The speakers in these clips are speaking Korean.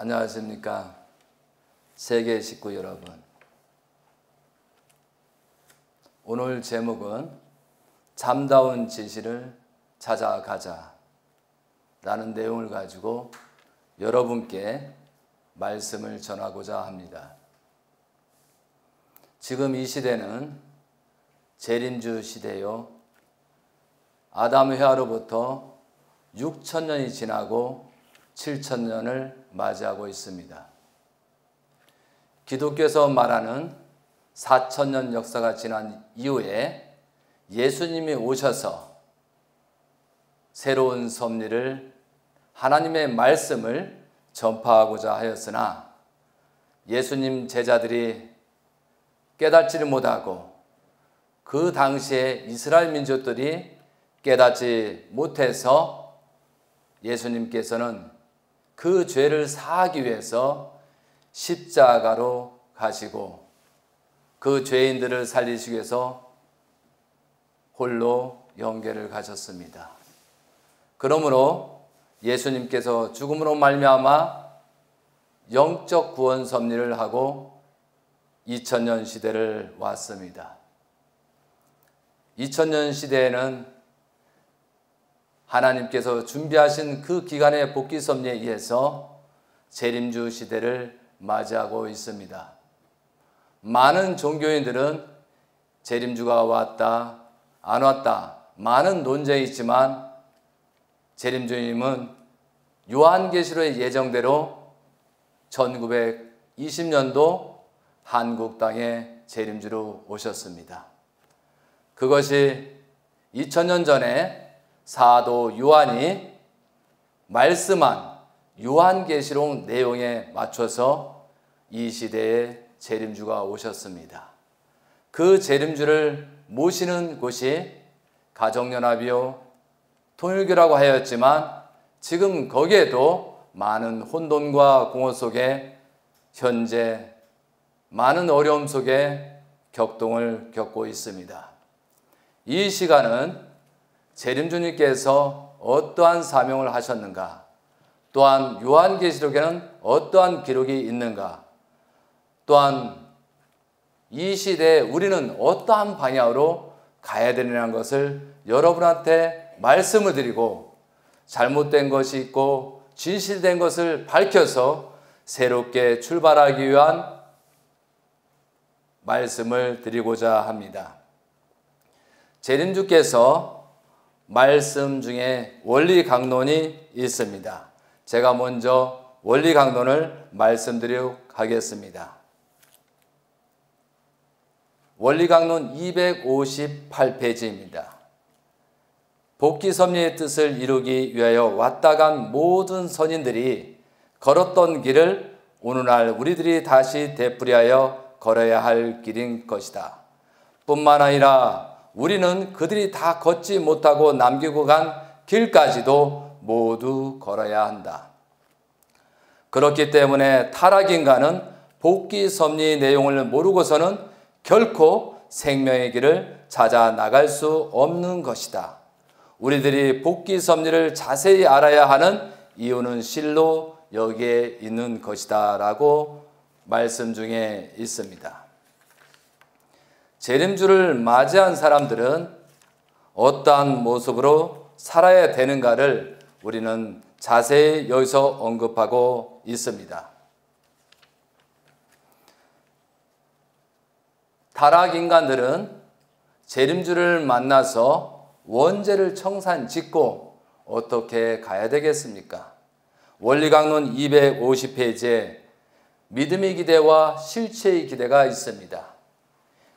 안녕하십니까 세계 식구 여러분. 오늘 제목은 참다운 진실을 찾아가자 라는 내용을 가지고 여러분께 말씀을 전하고자 합니다. 지금 이 시대는 재림주 시대요, 아담 회화로부터 6,000년이 지나고 7,000년을 맞이하고 있습니다. 기독교에서 말하는 4,000년 역사가 지난 이후에 예수님이 오셔서 새로운 섭리를, 하나님의 말씀을 전파하고자 하였으나 예수님 제자들이 깨닫지를 못하고 그 당시에 이스라엘 민족들이 깨닫지 못해서 예수님께서는 그 죄를 사하기 위해서 십자가로 가시고 그 죄인들을 살리시기 위해서 홀로 영계를 가셨습니다. 그러므로 예수님께서 죽음으로 말미암아 영적 구원 섭리를 하고 2000년 시대를 왔습니다. 2000년 시대에는 하나님께서 준비하신 그 기간의 복귀 섭리에 의해서 재림주 시대를 맞이하고 있습니다. 많은 종교인들은 재림주가 왔다, 안 왔다, 많은 논쟁이 있지만 재림주님은 요한계시록의 예정대로 1920년도 한국 땅에 재림주로 오셨습니다. 그것이 2000년 전에 사도 요한이 말씀한 요한계시록 내용에 맞춰서 이 시대에 재림주가 오셨습니다. 그 재림주를 모시는 곳이 가정연합이요 통일교라고 하였지만 지금 거기에도 많은 혼돈과 공허 속에 현재 많은 어려움 속에 격동을 겪고 있습니다. 이 시간은 재림주님께서 어떠한 사명을 하셨는가, 또한 요한계시록에는 어떠한 기록이 있는가, 또한 이 시대에 우리는 어떠한 방향으로 가야 되느냐는 것을 여러분한테 말씀을 드리고 잘못된 것이 있고 진실된 것을 밝혀서 새롭게 출발하기 위한 말씀을 드리고자 합니다. 재림주께서 말씀 중에 원리 강론이 있습니다. 제가 먼저 원리 강론을 말씀드리도록 하겠습니다. 원리 강론 258페이지입니다. 복귀 섭리의 뜻을 이루기 위하여 왔다 간 모든 선인들이 걸었던 길을 오늘날 우리들이 다시 되풀이하여 걸어야 할 길인 것이다. 뿐만 아니라 우리는 그들이 다 걷지 못하고 남기고 간 길까지도 모두 걸어야 한다. 그렇기 때문에 타락인간은 복귀 섭리 내용을 모르고서는 결코 생명의 길을 찾아 나갈 수 없는 것이다. 우리들이 복귀 섭리를 자세히 알아야 하는 이유는 실로 여기에 있는 것이다 라고 말씀 중에 있습니다. 재림주를 맞이한 사람들은 어떠한 모습으로 살아야 되는가를 우리는 자세히 여기서 언급하고 있습니다. 타락인간들은 재림주를 만나서 원죄를 청산 짓고 어떻게 가야 되겠습니까? 원리강론 250페이지에 믿음의 기대와 실체의 기대가 있습니다.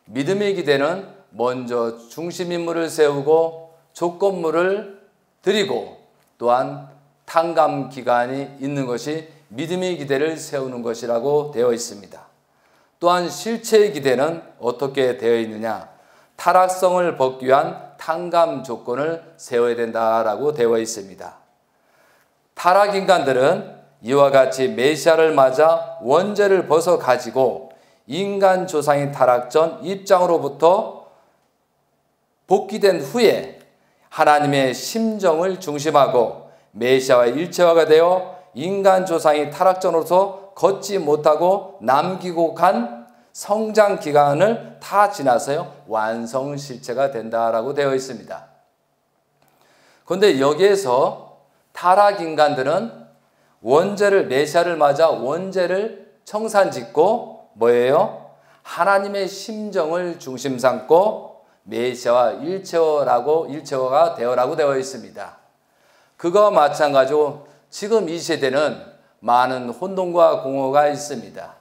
믿음의 기대는 먼저 중심인물을 세우고 조건물을 드리고 또한 탕감 기간이 있는 것이 믿음의 기대를 세우는 것이라고 되어 있습니다. 또한 실체의 기대는 어떻게 되어 있느냐? 타락성을 벗기 위한 탕감 조건을 세워야 된다라고 되어 있습니다. 타락인간들은 이와 같이 메시아를 맞아 원죄를 벗어 가지고 인간 조상인 타락전 입장으로부터 복귀된 후에 하나님의 심정을 중심하고 메시아와 일체화가 되어 인간 조상이 타락전으로서 걷지 못하고 남기고 간 성장 기간을 다 지나서요 완성 실체가 된다라고 되어 있습니다. 그런데 여기에서 타락 인간들은 원죄를 메시아를 맞아 원죄를 청산짓고 뭐예요? 하나님의 심정을 중심 삼고 메시아와 일체화가 되어라고 되어 있습니다. 그거와 마찬가지로 지금 이 세대는 많은 혼돈과 공허가 있습니다.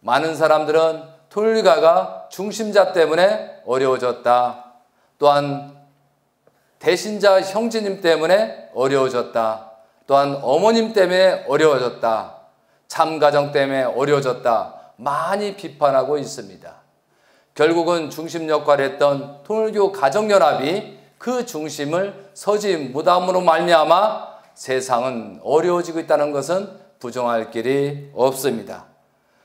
많은 사람들은 통일가가 중심자 때문에 어려워졌다. 또한 대신자 형제님 때문에 어려워졌다. 또한 어머님 때문에 어려워졌다. 참가정 때문에 어려워졌다. 많이 비판하고 있습니다. 결국은 중심 역할을 했던 통일교 가정연합이 그 중심을 서지 무담으로 말미암아 세상은 어려워지고 있다는 것은 부정할 길이 없습니다.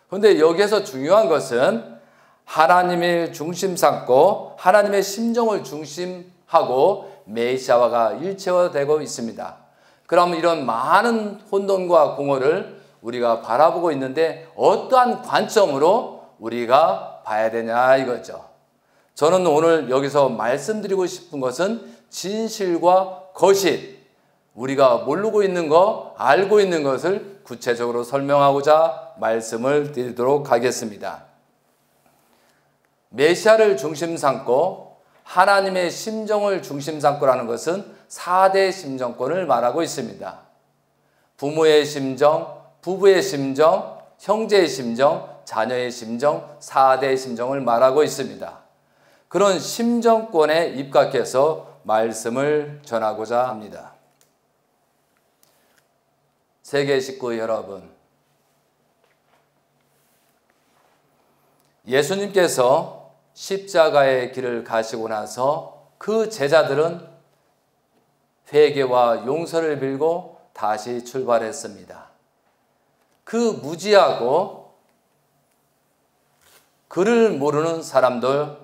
그런데 여기에서 중요한 것은 하나님의 중심 삼고 하나님의 심정을 중심하고 메시아화가 일체화되고 있습니다. 그럼 이런 많은 혼돈과 공허를 우리가 바라보고 있는데 어떠한 관점으로 우리가 봐야 되냐 이거죠. 저는 오늘 여기서 말씀드리고 싶은 것은 진실과 거짓, 우리가 모르고 있는 것, 알고 있는 것을 구체적으로 설명하고자 말씀을 드리도록 하겠습니다. 메시아를 중심 삼고 하나님의 심정을 중심 삼고라는 것은 4대 심정권을 말하고 있습니다. 부모의 심정, 부부의 심정, 형제의 심정, 자녀의 심정, 4대 심정을 말하고 있습니다. 그런 심정권에 입각해서 말씀을 전하고자 합니다. 세계 식구 여러분, 예수님께서 십자가의 길을 가시고 나서 그 제자들은 회개와 용서를 빌고 다시 출발했습니다. 그 무지하고 그를 모르는 사람들,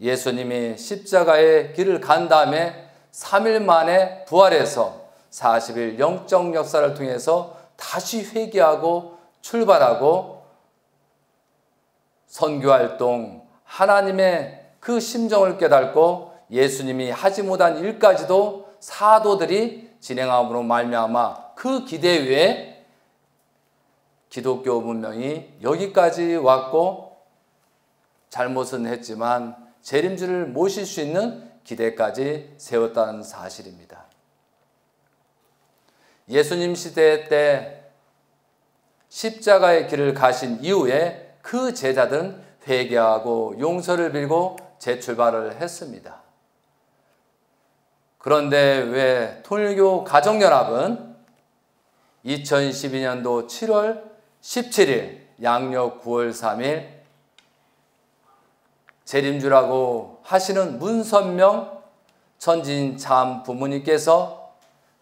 예수님이 십자가의 길을 간 다음에 3일 만에 부활해서 40일 영적 역사를 통해서 다시 회개하고 출발하고 선교활동, 하나님의 그 심정을 깨닫고 예수님이 하지 못한 일까지도 사도들이 진행함으로 말미암아 그 기대 위에 기독교 문명이 여기까지 왔고 잘못은 했지만 재림주를 모실 수 있는 기대까지 세웠다는 사실입니다. 예수님 시대 때 십자가의 길을 가신 이후에 그 제자들은 회개하고 용서를 빌고 재출발을 했습니다. 그런데 왜 통일교 가정연합은 2012년도 7월 17일 양력 9월 3일 재림주라고 하시는 문선명 천진 참 부모님께서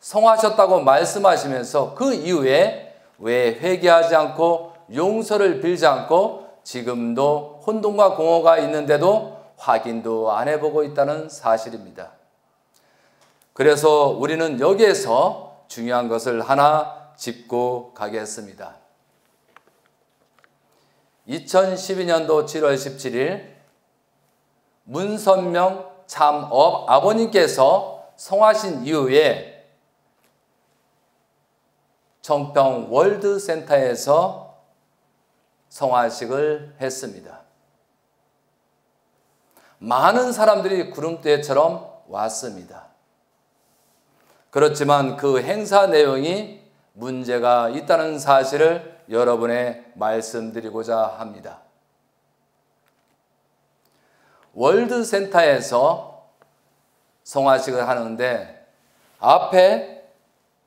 성하셨다고 말씀하시면서 그 이후에 왜 회개하지 않고 용서를 빌지 않고 지금도 혼돈과 공허가 있는데도 확인도 안 해보고 있다는 사실입니다. 그래서 우리는 여기에서 중요한 것을 하나 짚고 가겠습니다. 2012년도 7월 17일 문선명 참 아버님께서 성하신 이후에 청평 월드센터에서 성화식을 했습니다. 많은 사람들이 구름대처럼 왔습니다. 그렇지만 그 행사 내용이 문제가 있다는 사실을 여러분에 말씀드리고자 합니다. 월드센터에서 성화식을 하는데 앞에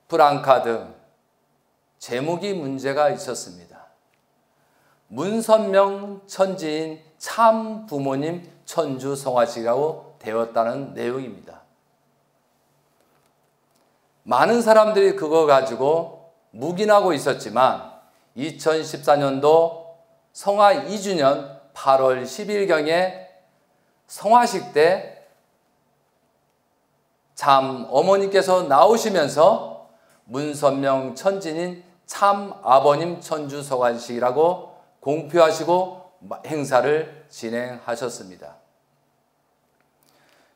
프랑카드 제목이 문제가 있었습니다. 문선명 천지인 참 부모님 천주 성화식이라고 되었다는 내용입니다. 많은 사람들이 그거 가지고 묵인하고 있었지만 2014년도 성화 2주년 8월 10일경에 성화식 때 참 어머니께서 나오시면서 문선명 천진인 참 아버님 천주 성화식이라고 공표하시고 행사를 진행하셨습니다.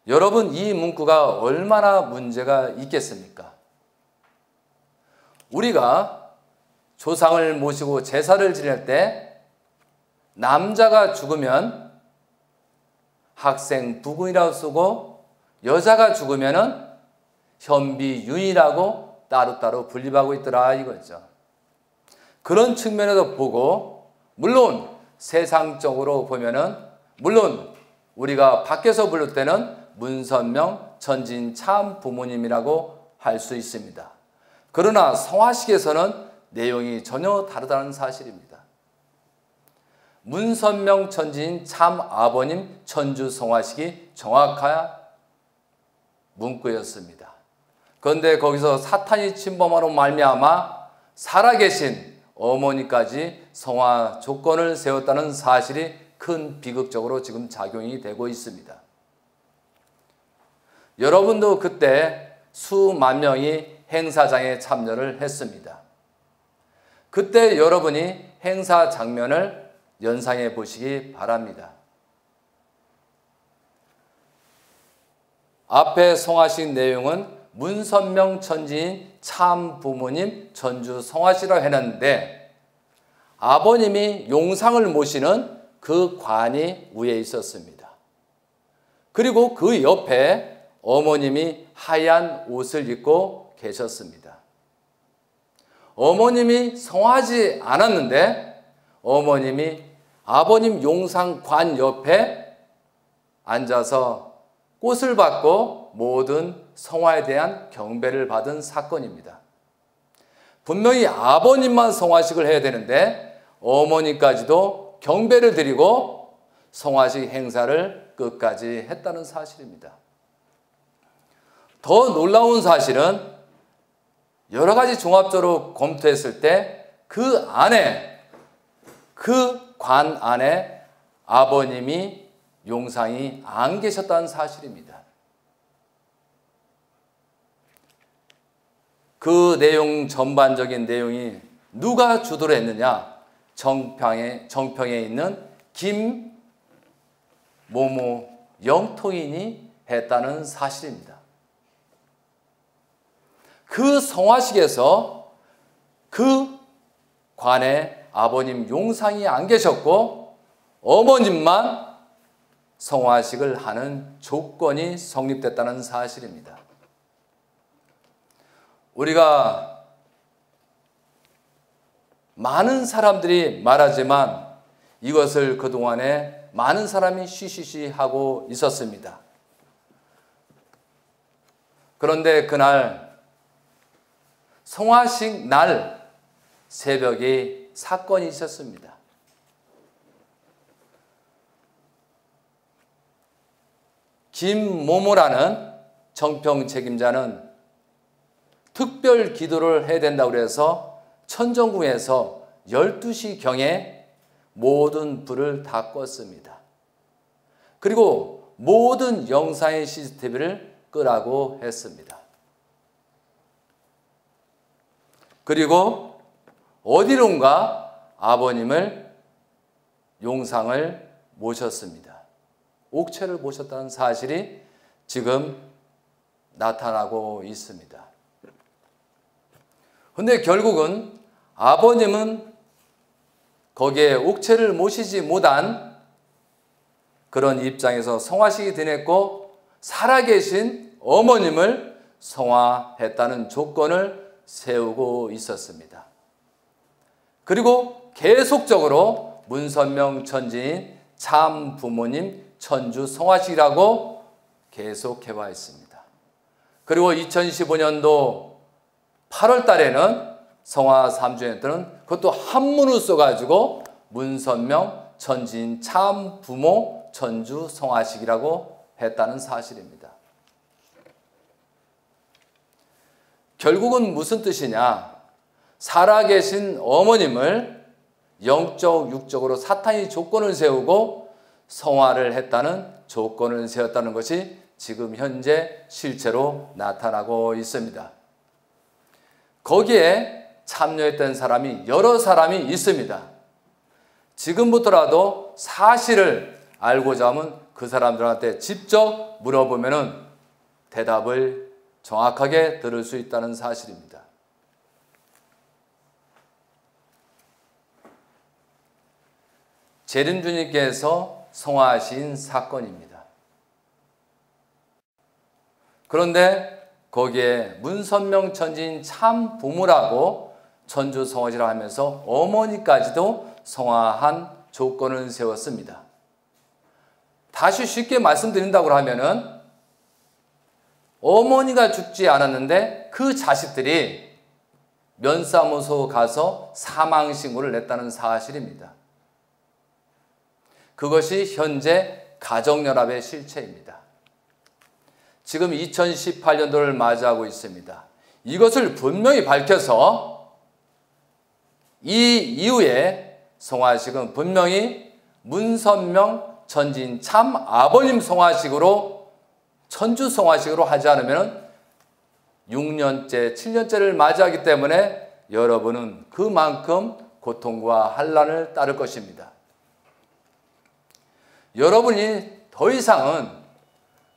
여러분, 이 문구가 얼마나 문제가 있겠습니까? 우리가 조상을 모시고 제사를 지낼 때 남자가 죽으면 학생 부군이라고 쓰고 여자가 죽으면은 현비윤이라고 따로따로 분립하고 있더라 이거죠. 그런 측면에서 보고, 물론 세상적으로 보면은, 물론 우리가 밖에서 부를 때는 문선명 천진 참 부모님이라고 할 수 있습니다. 그러나 성화식에서는 내용이 전혀 다르다는 사실입니다. 문선명 천진 참 아버님 천주 성화식이 정확한 문구였습니다. 그런데 거기서 사탄이 침범하로 말미암아 살아계신 어머니까지 성화 조건을 세웠다는 사실이 큰 비극적으로 지금 작용이 되고 있습니다. 여러분도 그때 수만 명이 행사장에 참여를 했습니다. 그때 여러분이 행사 장면을 연상해 보시기 바랍니다. 앞에 성화식 내용은 문선명 천지인 참 부모님 전주 성화식이라고 했는데, 아버님이 용상을 모시는 그 관이 위에 있었습니다. 그리고 그 옆에 어머님이 하얀 옷을 입고 계셨습니다. 어머님이 성하지 않았는데 어머님이 아버님 용상관 옆에 앉아서 꽃을 받고 모든 성화에 대한 경배를 받은 사건입니다. 분명히 아버님만 성화식을 해야 되는데 어머니까지도 경배를 드리고 성화식 행사를 끝까지 했다는 사실입니다. 더 놀라운 사실은 여러 가지 종합적으로 검토했을 때 그 안에, 그 관 안에 아버님이 용상이 안 계셨다는 사실입니다. 그 내용, 전반적인 내용이 누가 주도를 했느냐? 정평에 있는 김모모 영통인이 했다는 사실입니다. 그 성화식에서 그 관에 아버님 용상이 안 계셨고 어머님만 성화식을 하는 조건이 성립됐다는 사실입니다. 우리가 많은 사람들이 말하지만 이것을 그동안에 많은 사람이 쉬쉬쉬하고 있었습니다. 그런데 그날 성화식 날 새벽에 사건이 있었습니다. 김모모라는 정평 책임자는 특별 기도를 해야 된다고 해서 천정궁에서 12시경에 모든 불을 다 껐습니다. 그리고 모든 영상의 CCTV를 끄라고 했습니다. 그리고 어디론가 아버님을 용상을 모셨습니다. 옥체를 모셨다는 사실이 지금 나타나고 있습니다. 그런데 결국은 아버님은 거기에 옥체를 모시지 못한 그런 입장에서 성화식이 되냈고 살아계신 어머님을 성화했다는 조건을 세우고 있었습니다. 그리고 계속적으로 문선명 천지인 참 부모님 천주 성화식이라고 계속 해와 있습니다. 그리고 2015년도 8월 달에는 성화 3주년 때는 그것도 한문을 써가지고 문선명 천지인 참 부모 천주 성화식이라고 했다는 사실입니다. 결국은 무슨 뜻이냐? 살아계신 어머님을 영적, 육적으로 사탄이 조건을 세우고 성화를 했다는 조건을 세웠다는 것이 지금 현재 실체로 나타나고 있습니다. 거기에 참여했던 사람이 여러 사람이 있습니다. 지금부터라도 사실을 알고자 하면 그 사람들한테 직접 물어보면 대답을 정확하게 들을 수 있다는 사실입니다. 재림주님께서 성화하신 사건입니다. 그런데 거기에 문선명 천지인 참 부모라고 천주 성화지라 하면서 어머니까지도 성화한 조건을 세웠습니다. 다시 쉽게 말씀드린다고 하면은 어머니가 죽지 않았는데 그 자식들이 면사무소 가서 사망신고를 냈다는 사실입니다. 그것이 현재 가정연합의 실체입니다. 지금 2018년도를 맞이하고 있습니다. 이것을 분명히 밝혀서 이 이후에 성화식은 분명히 문선명 천지인 참 아버님 성화식으로 천주 성화식으로 하지 않으면 6년째, 7년째를 맞이하기 때문에 여러분은 그만큼 고통과 환난을 따를 것입니다. 여러분이 더 이상은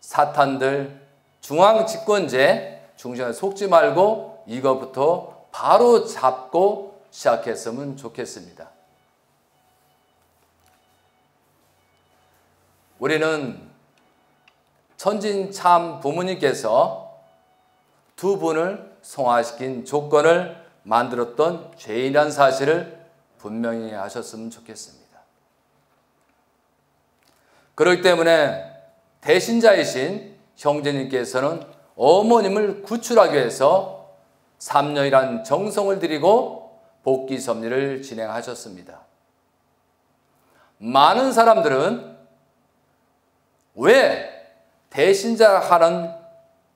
사탄들, 중앙집권제 중심에 속지 말고 이것부터 바로 잡고 시작했으면 좋겠습니다. 우리는 천진 참 부모님께서 두 분을 성화시킨 조건을 만들었던 죄인이라는 사실을 분명히 하셨으면 좋겠습니다. 그렇기 때문에 대신자이신 형제님께서는 어머님을 구출하기 위해서 3년이란 정성을 들이고 복귀 섭리를 진행하셨습니다. 많은 사람들은 왜 대신자 하는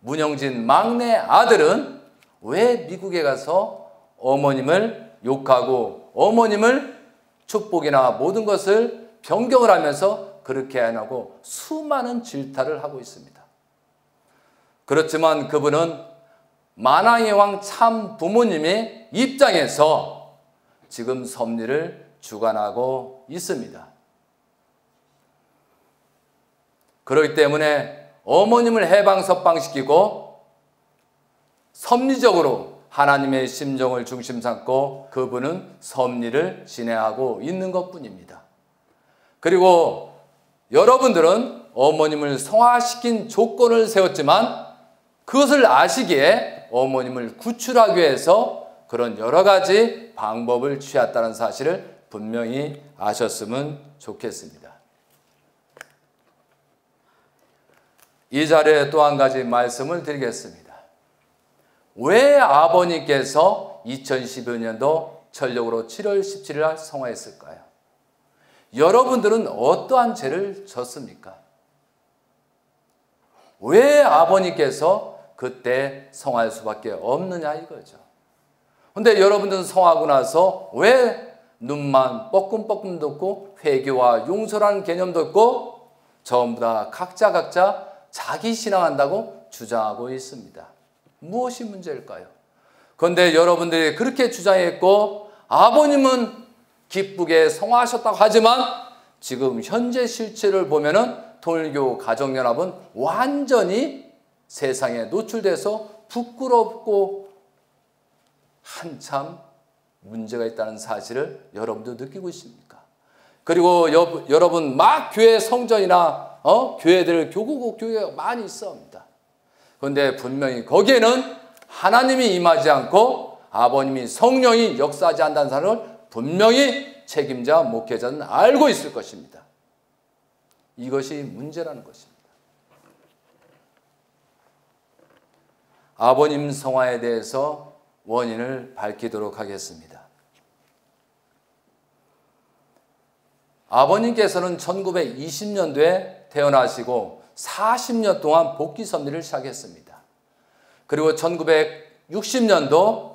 문영진 막내 아들은 왜 미국에 가서 어머님을 욕하고 어머님을 축복이나 모든 것을 변경을 하면서 그렇게 안 하고 수많은 질타를 하고 있습니다. 그렇지만 그분은 만왕의 왕 참 부모님의 입장에서 지금 섭리를 주관하고 있습니다. 그렇기 때문에 어머님을 해방석방시키고 섭리적으로 하나님의 심정을 중심 삼고 그분은 섭리를 진행하고 있는 것뿐입니다. 그리고 여러분들은 어머님을 성화시킨 조건을 세웠지만 그것을 아시기에 어머님을 구출하기 위해서 그런 여러 가지 방법을 취했다는 사실을 분명히 아셨으면 좋겠습니다. 이 자리에 또 한 가지 말씀을 드리겠습니다. 왜 아버님께서 2012년도 전력으로 7월 17일 날 성화했을까요? 여러분들은 어떠한 죄를 졌습니까? 왜 아버님께서 그때 성화할 수밖에 없느냐 이거죠. 근데 여러분들은 성화하고 나서 왜 눈만 뻐끔뻐끔 덮고 회개와 용서라는 개념도 없고 전부 다 각자 자기 신앙한다고 주장하고 있습니다. 무엇이 문제일까요? 그런데 여러분들이 그렇게 주장했고 아버님은 기쁘게 성화하셨다고 하지만 지금 현재 실체를 보면은 통일교 가정연합은 완전히 세상에 노출돼서 부끄럽고 한참 문제가 있다는 사실을 여러분도 느끼고 있습니까? 그리고 여러분 막 교회 성전이나 교회들 교구국 교회가 많이 있습니다. 그런데 분명히 거기에는 하나님이 임하지 않고 아버님이 성령이 역사하지 않는다는 사실을 분명히 책임자 목회자는 알고 있을 것입니다. 이것이 문제라는 것입니다. 아버님 성화에 대해서 원인을 밝히도록 하겠습니다. 아버님께서는 1920년도에 태어나시고 40년 동안 복귀 섭리를 시작했습니다. 그리고 1960년도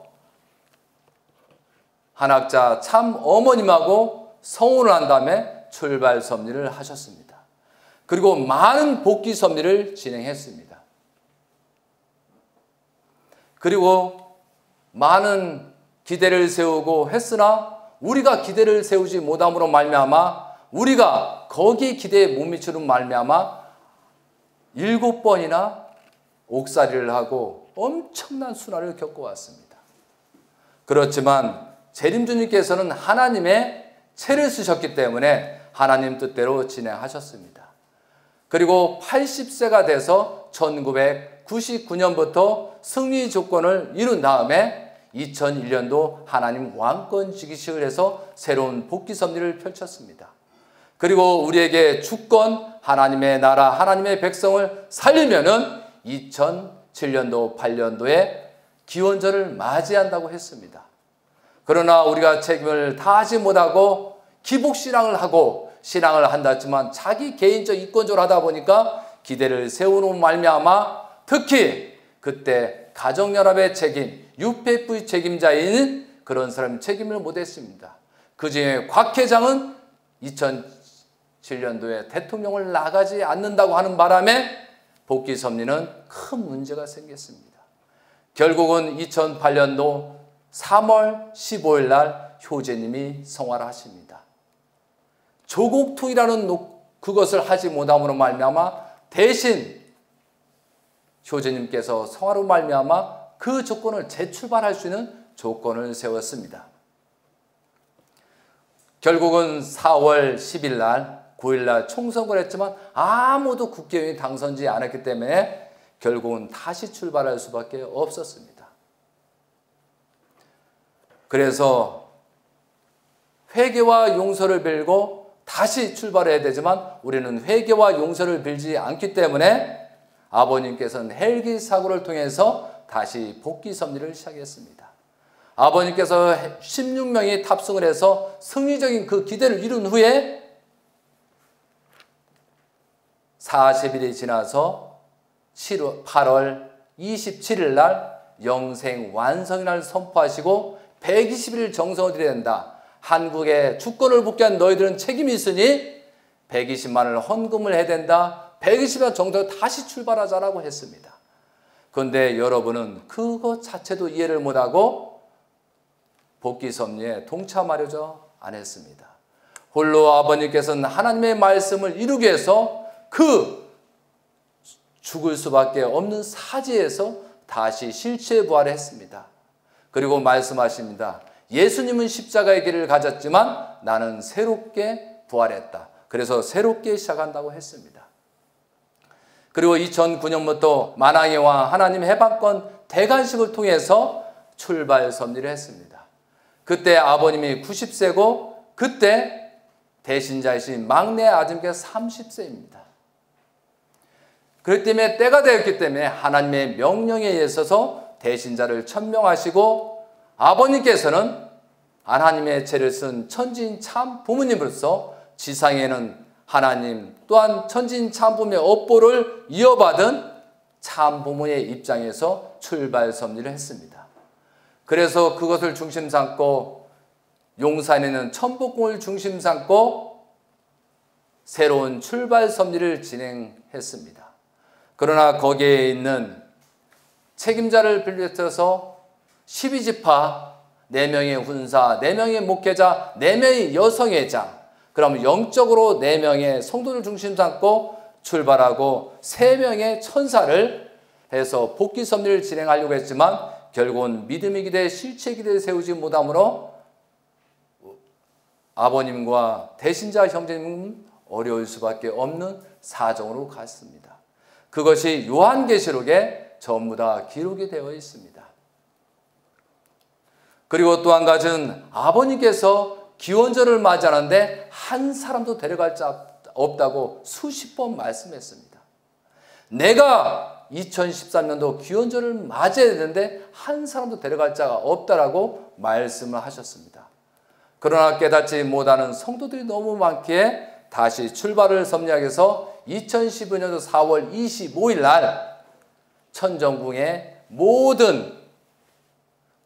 한학자 참 어머님하고 성혼을 한 다음에 출발 섭리를 하셨습니다. 그리고 많은 복귀 섭리를 진행했습니다. 그리고 많은 기대를 세우고 했으나 우리가 기대를 세우지 못함으로 말미암아 우리가 거기 기대에 못 미치는 말미암아 7번이나 옥살이를 하고 엄청난 순환을 겪어왔습니다. 그렇지만 재림주님께서는 하나님의 채를 쓰셨기 때문에 하나님 뜻대로 진행하셨습니다. 그리고 80세가 돼서 1999년부터 승리 조건을 이룬 다음에 2001년도 하나님 왕권 즉위식을 해서 새로운 복귀 섭리를 펼쳤습니다. 그리고 우리에게 주권, 하나님의 나라, 하나님의 백성을 살리면은 2007년도, 8년도에 기원절을 맞이한다고 했습니다. 그러나 우리가 책임을 다하지 못하고 기복신앙을 하고 신앙을 한다 했지만 자기 개인적 이권적으로 하다 보니까 기대를 세우는 말미암아 특히 그때 가정연합의 책임, UPF 책임자인 그런 사람 책임을 못했습니다. 그중에 곽 회장은 2007년도에 대통령을 나가지 않는다고 하는 바람에 복귀 섭리는 큰 문제가 생겼습니다. 결국은 2008년도 3월 15일 날 효제님이 성화를 하십니다. 조국통이라는 그것을 하지 못함으로 말미암아 대신 효제님께서 성화로 말미암아 그 조건을 재출발할 수 있는 조건을 세웠습니다. 결국은 4월 10일 날 9일 날 총선을 했지만 아무도 국회의원이 당선되지 않았기 때문에 결국은 다시 출발할 수밖에 없었습니다. 그래서 회개와 용서를 빌고 다시 출발해야 되지만 우리는 회개와 용서를 빌지 않기 때문에 아버님께서는 헬기 사고를 통해서 다시 복귀 섭리를 시작했습니다. 아버님께서 16명이 탑승을 해서 승리적인 그 기대를 이룬 후에 40일이 지나서 8월 27일 날 영생 완성의 날 선포하시고 120일 정성을 들여야 된다. 한국에 주권을 복귀한 너희들은 책임이 있으니 120만을 헌금을 해야 된다. 120만 정도 다시 출발하자라고 했습니다. 그런데 여러분은 그것 자체도 이해를 못하고 복귀 섭리에 동참하려고 안 했습니다. 홀로 아버님께서는 하나님의 말씀을 이루기 위해서 그 죽을 수밖에 없는 사지에서 다시 실체 부활을 했습니다. 그리고 말씀하십니다. 예수님은 십자가의 길을 가졌지만 나는 새롭게 부활했다. 그래서 새롭게 시작한다고 했습니다. 그리고 2009년부터 만왕의 왕 하나님 해방권 대관식을 통해서 출발 섭리를 했습니다. 그때 아버님이 90세고 그때 대신자이신 막내 아들께서 30세입니다. 그렇기 때문에 때가 되었기 때문에 하나님의 명령에 의해서 대신자를 천명하시고 아버님께서는 하나님의 죄를 쓴 천지인 참 부모님으로서 지상에는 하나님 또한 천지인 참 부모의 업보를 이어받은 참 부모의 입장에서 출발 섭리를 했습니다. 그래서 그것을 중심 삼고 용산에는 천복궁을 중심 삼고 새로운 출발 섭리를 진행했습니다. 그러나 거기에 있는 책임자를 비롯해서 12지파 4명의 훈사, 4명의 목회자, 4명의 여성회장, 그럼 영적으로 4명의 성도를 중심 삼고 출발하고 3명의 천사를 해서 복귀 섭리를 진행하려고 했지만 결국은 믿음의 기대, 실체 기대를 세우지 못함으로 아버님과 대신자 형제님은 어려울 수밖에 없는 사정으로 갔습니다. 그것이 요한계시록에 전부 다 기록이 되어 있습니다. 그리고 또 한 가지는 아버님께서 기원절을 맞이하는데 한 사람도 데려갈 자 없다고 수십 번 말씀했습니다. 내가 2013년도 기원절을 맞이해야 되는데 한 사람도 데려갈 자가 없다라고 말씀을 하셨습니다. 그러나 깨닫지 못하는 성도들이 너무 많기에 다시 출발을 섭리하기 위해서 2015년도 4월 25일 날 천정궁의 모든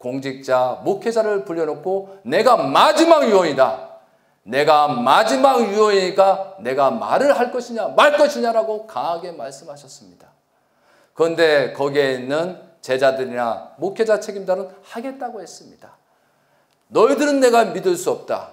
공직자, 목회자를 불려놓고 내가 마지막 유언이다. 내가 마지막 유언이니까 내가 말을 할 것이냐 말 것이냐라고 강하게 말씀하셨습니다. 그런데 거기에 있는 제자들이나 목회자 책임자는 하겠다고 했습니다. 너희들은 내가 믿을 수 없다.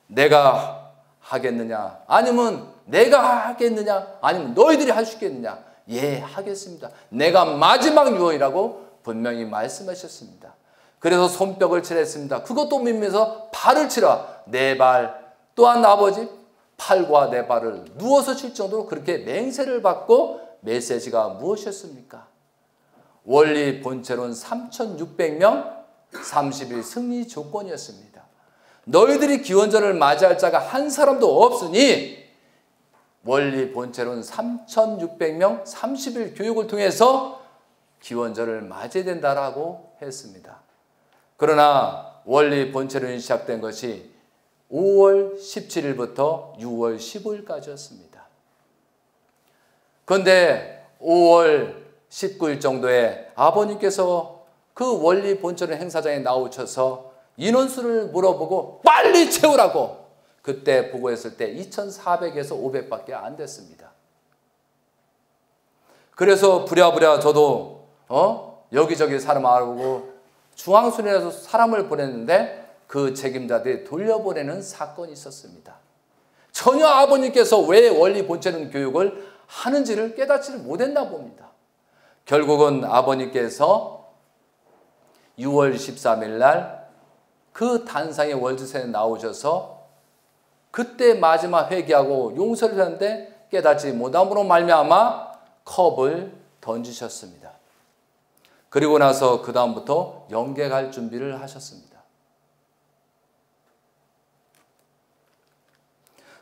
내가 하겠느냐? 아니면 내가 하겠느냐? 아니면 너희들이 할 수 있겠느냐? 예, 하겠습니다. 내가 마지막 유언이라고 분명히 말씀하셨습니다. 그래서 손뼉을 치랬습니다. 그것도 믿으면서 발을 치라. 내 발, 또한 아버지 팔과 내 발을 누워서 칠 정도로 그렇게 맹세를 받고 메시지가 무엇이었습니까? 원리 본체론 3,600명 30일 승리 조건이었습니다. 너희들이 기원전을 맞이할 자가 한 사람도 없으니 원리 본체론 3,600명 30일 교육을 통해서 기원전을 맞이해야 된다라고 했습니다. 그러나 원리 본체론이 시작된 것이 5월 17일부터 6월 15일까지였습니다. 그런데 5월 19일 정도에 아버님께서 그 원리 본체론 행사장에 나오셔서 인원수를 물어보고 빨리 채우라고 그때 보고했을 때 2,400에서 500밖에 안 됐습니다. 그래서 부랴부랴 저도 여기저기 사람 알아보고 중앙순회에서 사람을 보냈는데 그 책임자들이 돌려보내는 사건이 있었습니다. 전혀 아버님께서 왜 원리 본체론 교육을 하는지를 깨닫지를 못했나 봅니다. 결국은 아버님께서 6월 13일 날 그 단상의 월드센에 나오셔서 그때 마지막 회개하고 용서를 하는데 깨닫지 못함으로 말미암아 컵을 던지셨습니다. 그리고 나서 그 다음부터 영계 갈 준비를 하셨습니다.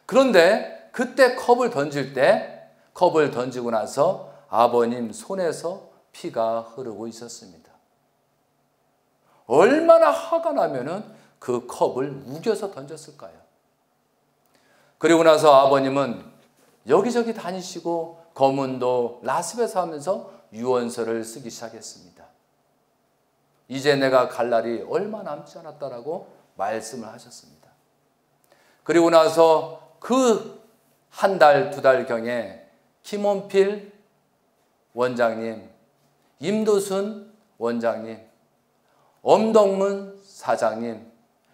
그런데 그때 컵을 던질 때 컵을 던지고 나서 아버님 손에서 피가 흐르고 있었습니다. 얼마나 화가 나면은 그 컵을 우겨서 던졌을까요? 그리고 나서 아버님은 여기저기 다니시고 검은도 라스베이거스 하면서 유언서를 쓰기 시작했습니다. 이제 내가 갈 날이 얼마 남지 않았다라고 말씀을 하셨습니다. 그리고 나서 그 한 달, 두 달경에 김원필 원장님, 임도순 원장님, 엄덕문 사장님,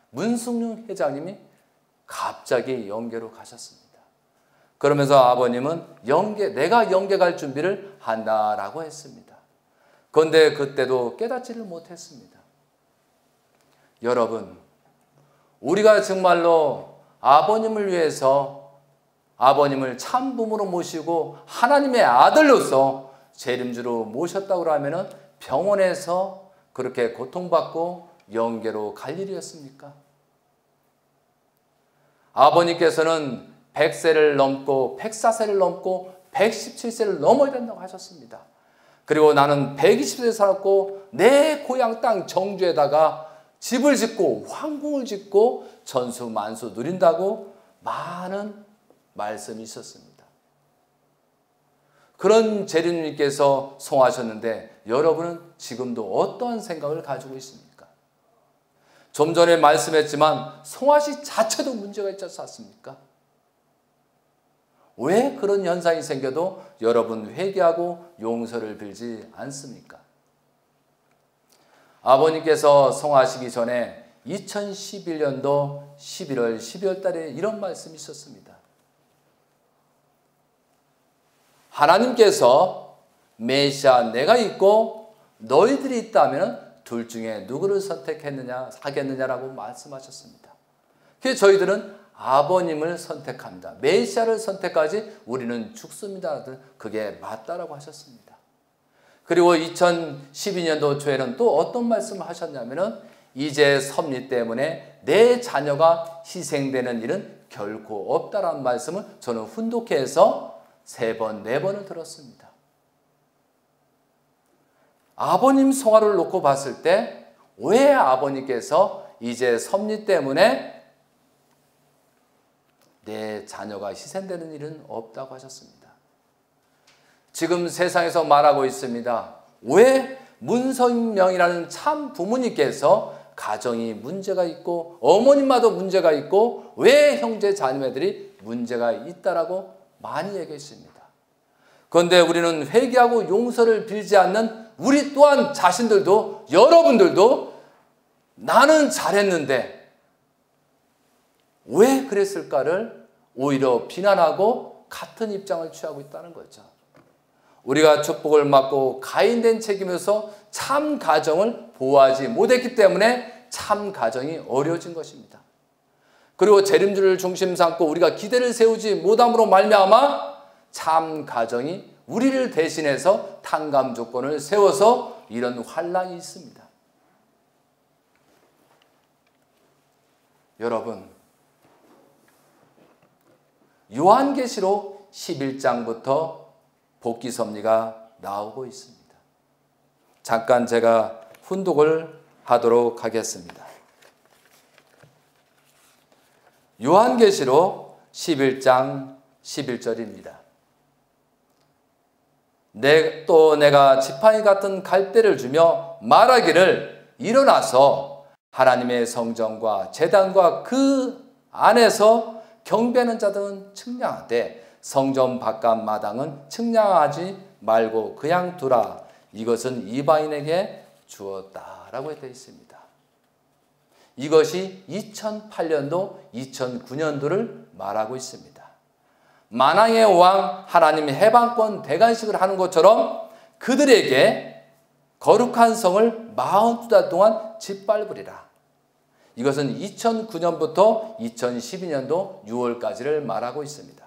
문승룡 회장님이 갑자기 영계로 가셨습니다. 그러면서 아버님은 내가 영계 갈 준비를 한다라고 했습니다. 그런데 그때도 깨닫지를 못했습니다. 여러분, 우리가 정말로 아버님을 위해서 아버님을 참 부모로 모시고 하나님의 아들로서 재림주로 모셨다고 하면 병원에서 그렇게 고통받고 영계로 갈 일이었습니까? 아버님께서는 100세를 넘고 104세를 넘고 117세를 넘어야 된다고 하셨습니다. 그리고 나는 120세 살았고 내 고향 땅 정주에다가 집을 짓고 황궁을 짓고 전수만수 누린다고 많은 말씀이 있었습니다. 그런 재림님께서 송하셨는데 여러분은 지금도 어떠한 생각을 가지고 있습니까? 좀 전에 말씀했지만 송하시 자체도 문제가 있지 않습니까? 왜 그런 현상이 생겨도 여러분 회개하고 용서를 빌지 않습니까? 아버님께서 송하시기 전에 2011년도 11월, 12월 달에 이런 말씀이 있었습니다. 하나님께서 메시아 내가 있고 너희들이 있다면 둘 중에 누구를 하겠느냐라고 말씀하셨습니다. 그래서 저희들은 아버님을 선택합니다. 메시아를 선택하지 우리는 죽습니다. 그게 맞다라고 하셨습니다. 그리고 2012년도 초에는 또 어떤 말씀을 하셨냐면은 이제 섭리 때문에 내 자녀가 희생되는 일은 결코 없다라는 말씀을 저는 훈독해서 3번, 4번을 들었습니다. 아버님 성화를 놓고 봤을 때 왜 아버님께서 이제 섭리 때문에 내 자녀가 희생되는 일은 없다고 하셨습니다. 지금 세상에서 말하고 있습니다. 왜 문선명이라는 참 부모님께서 가정이 문제가 있고 어머님마다 문제가 있고 왜 형제 자매들이 문제가 있다라고 많이 얘기했습니다. 그런데 우리는 회개하고 용서를 빌지 않는 우리 또한 자신들도 여러분들도 나는 잘했는데 왜 그랬을까를 오히려 비난하고 같은 입장을 취하고 있다는 거죠. 우리가 축복을 받고 가인된 책임에서 참 가정을 보호하지 못했기 때문에 참 가정이 어려워진 것입니다. 그리고 재림주를 중심 삼고 우리가 기대를 세우지 못함으로 말미암아 참 가정이 우리를 대신해서 탕감 조건을 세워서 이런 환란이 있습니다. 여러분, 요한계시록 11장부터 복귀 섭리가 나오고 있습니다. 잠깐 제가 훈독을 하도록 하겠습니다. 요한계시록 11장 11절입니다. 또 내가 지팡이 같은 갈대를 주며 말하기를 일어나서 하나님의 성전과 제단과 그 안에서 경배하는 자들은 측량하되 성전 바깥 마당은 측량하지 말고 그냥 두라. 이것은 이방인에게 주었다라고 되어 있습니다. 이것이 2008년도, 2009년도를 말하고 있습니다. 만왕의 왕 하나님이 해방권 대관식을 하는 것처럼 그들에게 거룩한 성을 42달 동안 짓밟으리라. 이것은 2009년부터 2012년도 6월까지를 말하고 있습니다.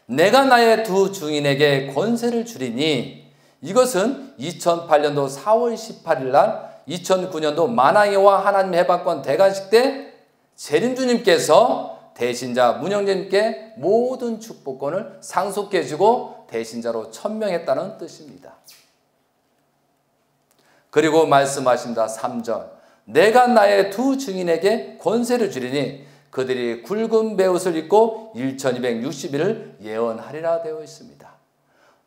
내가 나의 두 증인에게 권세를 주리니 이것은 2008년도 4월 18일 날 2009년도 만왕의 왕 하나님 해방권 대관식 때 재림주님께서 대신자 문영재님께 모든 축복권을 상속해 주고 대신자로 천명했다는 뜻입니다. 그리고 말씀하십니다. 3절 내가 나의 두 증인에게 권세를 주리니 그들이 굵은 베옷을 입고 1260일을 예언하리라 되어 있습니다.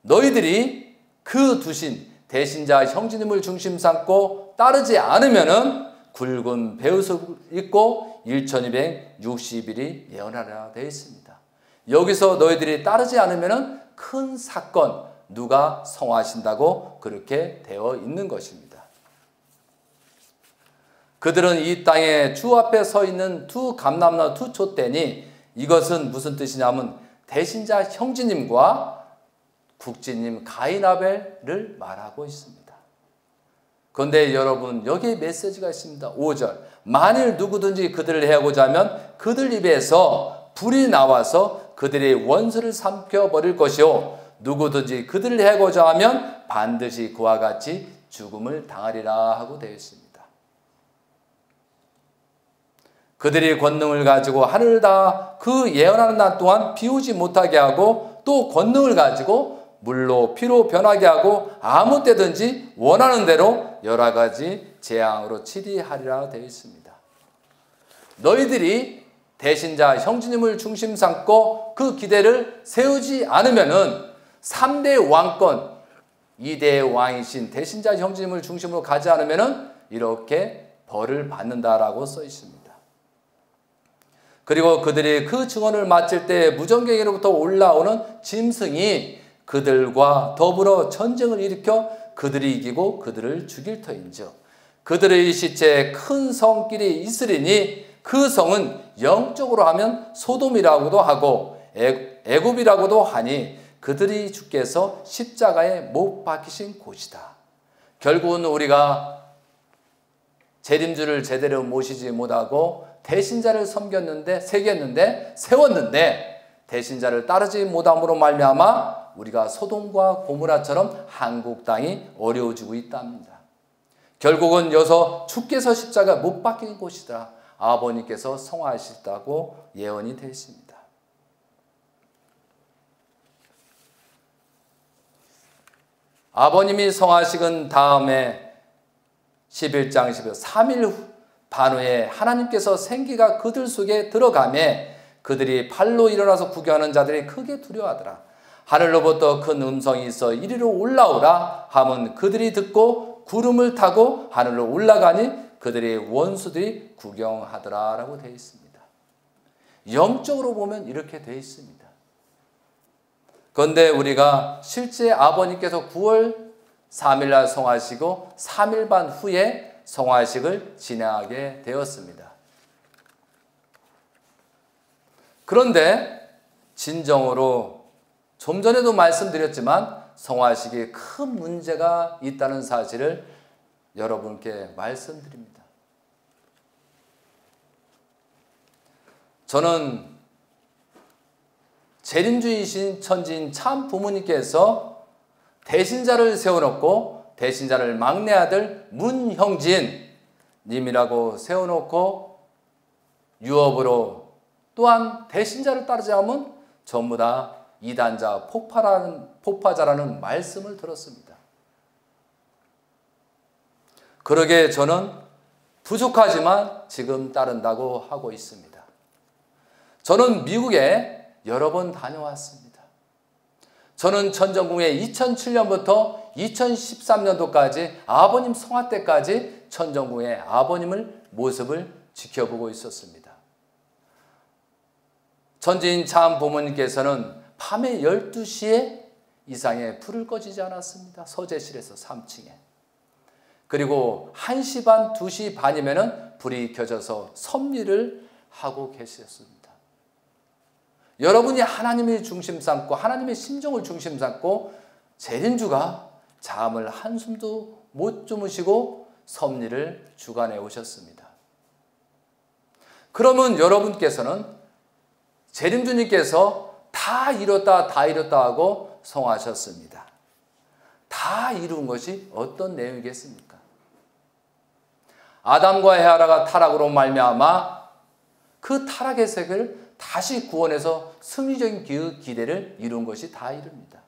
너희들이 그 두신 대신자 형제님을 중심 삼고 따르지 않으면은 굵은 베옷을 입고 1260일이 예언하리라 되어 있습니다. 여기서 너희들이 따르지 않으면은 큰 사건, 누가 성하신다고 그렇게 되어 있는 것입니다. 그들은 이 땅에 주 앞에 서 있는 두 감람나 두 촛대니 이것은 무슨 뜻이냐면 대신자 형제님과 국제님 가인아벨을 말하고 있습니다. 그런데 여러분 여기에 메시지가 있습니다. 5절 만일 누구든지 그들을 해하고자 하면 그들 입에서 불이 나와서 그들의 원수를 삼켜버릴 것이요 누구든지 그들을 해하고자 하면 반드시 그와 같이 죽음을 당하리라 하고 되어 있습니다. 그들이 권능을 가지고 하늘을 다 그 예언하는 날 동안 비우지 못하게 하고 또 권능을 가지고 물로 피로 변하게 하고 아무 때든지 원하는 대로 여러 가지 재앙으로 치리하리라 되어 있습니다. 너희들이 대신자 형제님을 중심 삼고 그 기대를 세우지 않으면은 3대 왕권 2대 왕이신 대신자 형제님을 중심으로 가지 않으면은 이렇게 벌을 받는다라고 써 있습니다. 그리고 그들이 그 증언을 마칠 때 무전객으로부터 올라오는 짐승이 그들과 더불어 전쟁을 일으켜 그들이 이기고 그들을 죽일 터인즉 그들의 시체에 큰 성길이 있으리니 그 성은 영적으로 하면 소돔이라고도 하고 애굽이라고도 하니 그들이 주께서 십자가에 못 박히신 곳이다. 결국은 우리가 재림주를 제대로 모시지 못하고 대신자를 세웠는데 대신자를 따르지 못함으로 말미암아 우리가 소돔과 고모라처럼 한국 땅이 어려워지고 있답니다. 결국은 여기서 주께서 십자가 못 박힌 곳이다. 아버님께서 성화하시다고 예언이 되어 있습니다. 아버님이 성화하시은 다음에 11장 11절 3일 반 후에 하나님께서 생기가 그들 속에 들어가매 그들이 발로 일어나서 구경하는 자들이 크게 두려워하더라. 하늘로부터 큰 음성이 있어 이리로 올라오라 하면 그들이 듣고 구름을 타고 하늘로 올라가니 그들의 원수들이 구경하더라 라고 되어 있습니다. 영적으로 보면 이렇게 되어 있습니다. 그런데 우리가 실제 아버님께서 9월 3일날 성하시고 3일 반 후에 성화식을 진행하게 되었습니다. 그런데 진정으로 좀 전에도 말씀드렸지만 성화식에 큰 문제가 있다는 사실을 여러분께 말씀드립니다. 저는 재림주이신 천지인 참 부모님께서 대신자를 세워놓고 대신자를 막내 아들 문형진 님이라고 세워놓고 유업으로 또한 대신자를 따르지 않으면 전부 다 이단자 폭파자라는 말씀을 들었습니다. 그러게 저는 부족하지만 지금 따른다고 하고 있습니다. 저는 미국에 여러 번 다녀왔습니다. 저는 천정궁에 2007년부터 2013년도까지 아버님 성화 때까지 천정궁의 아버님을 모습을 지켜보고 있었습니다. 천지인 참 부모님께서는 밤에 12시에 이상의 불을 꺼지지 않았습니다. 서재실에서 3층에. 그리고 1시 반, 2시 반이면 불이 켜져서 섭리를 하고 계셨습니다. 여러분이 하나님의 중심 삼고 하나님의 심정을 중심 삼고 재림주가 잠을 한숨도 못 주무시고 섭리를 주관해 오셨습니다. 그러면 여러분께서는 재림주님께서 다 이뤘다 하고 성하셨습니다. 다 이룬 것이 어떤 내용이겠습니까? 아담과 헤아라가 타락으로 말미암아 그 타락의 세계를 다시 구원해서 승리적인 기대를 이룬 것이 다 이릅니다.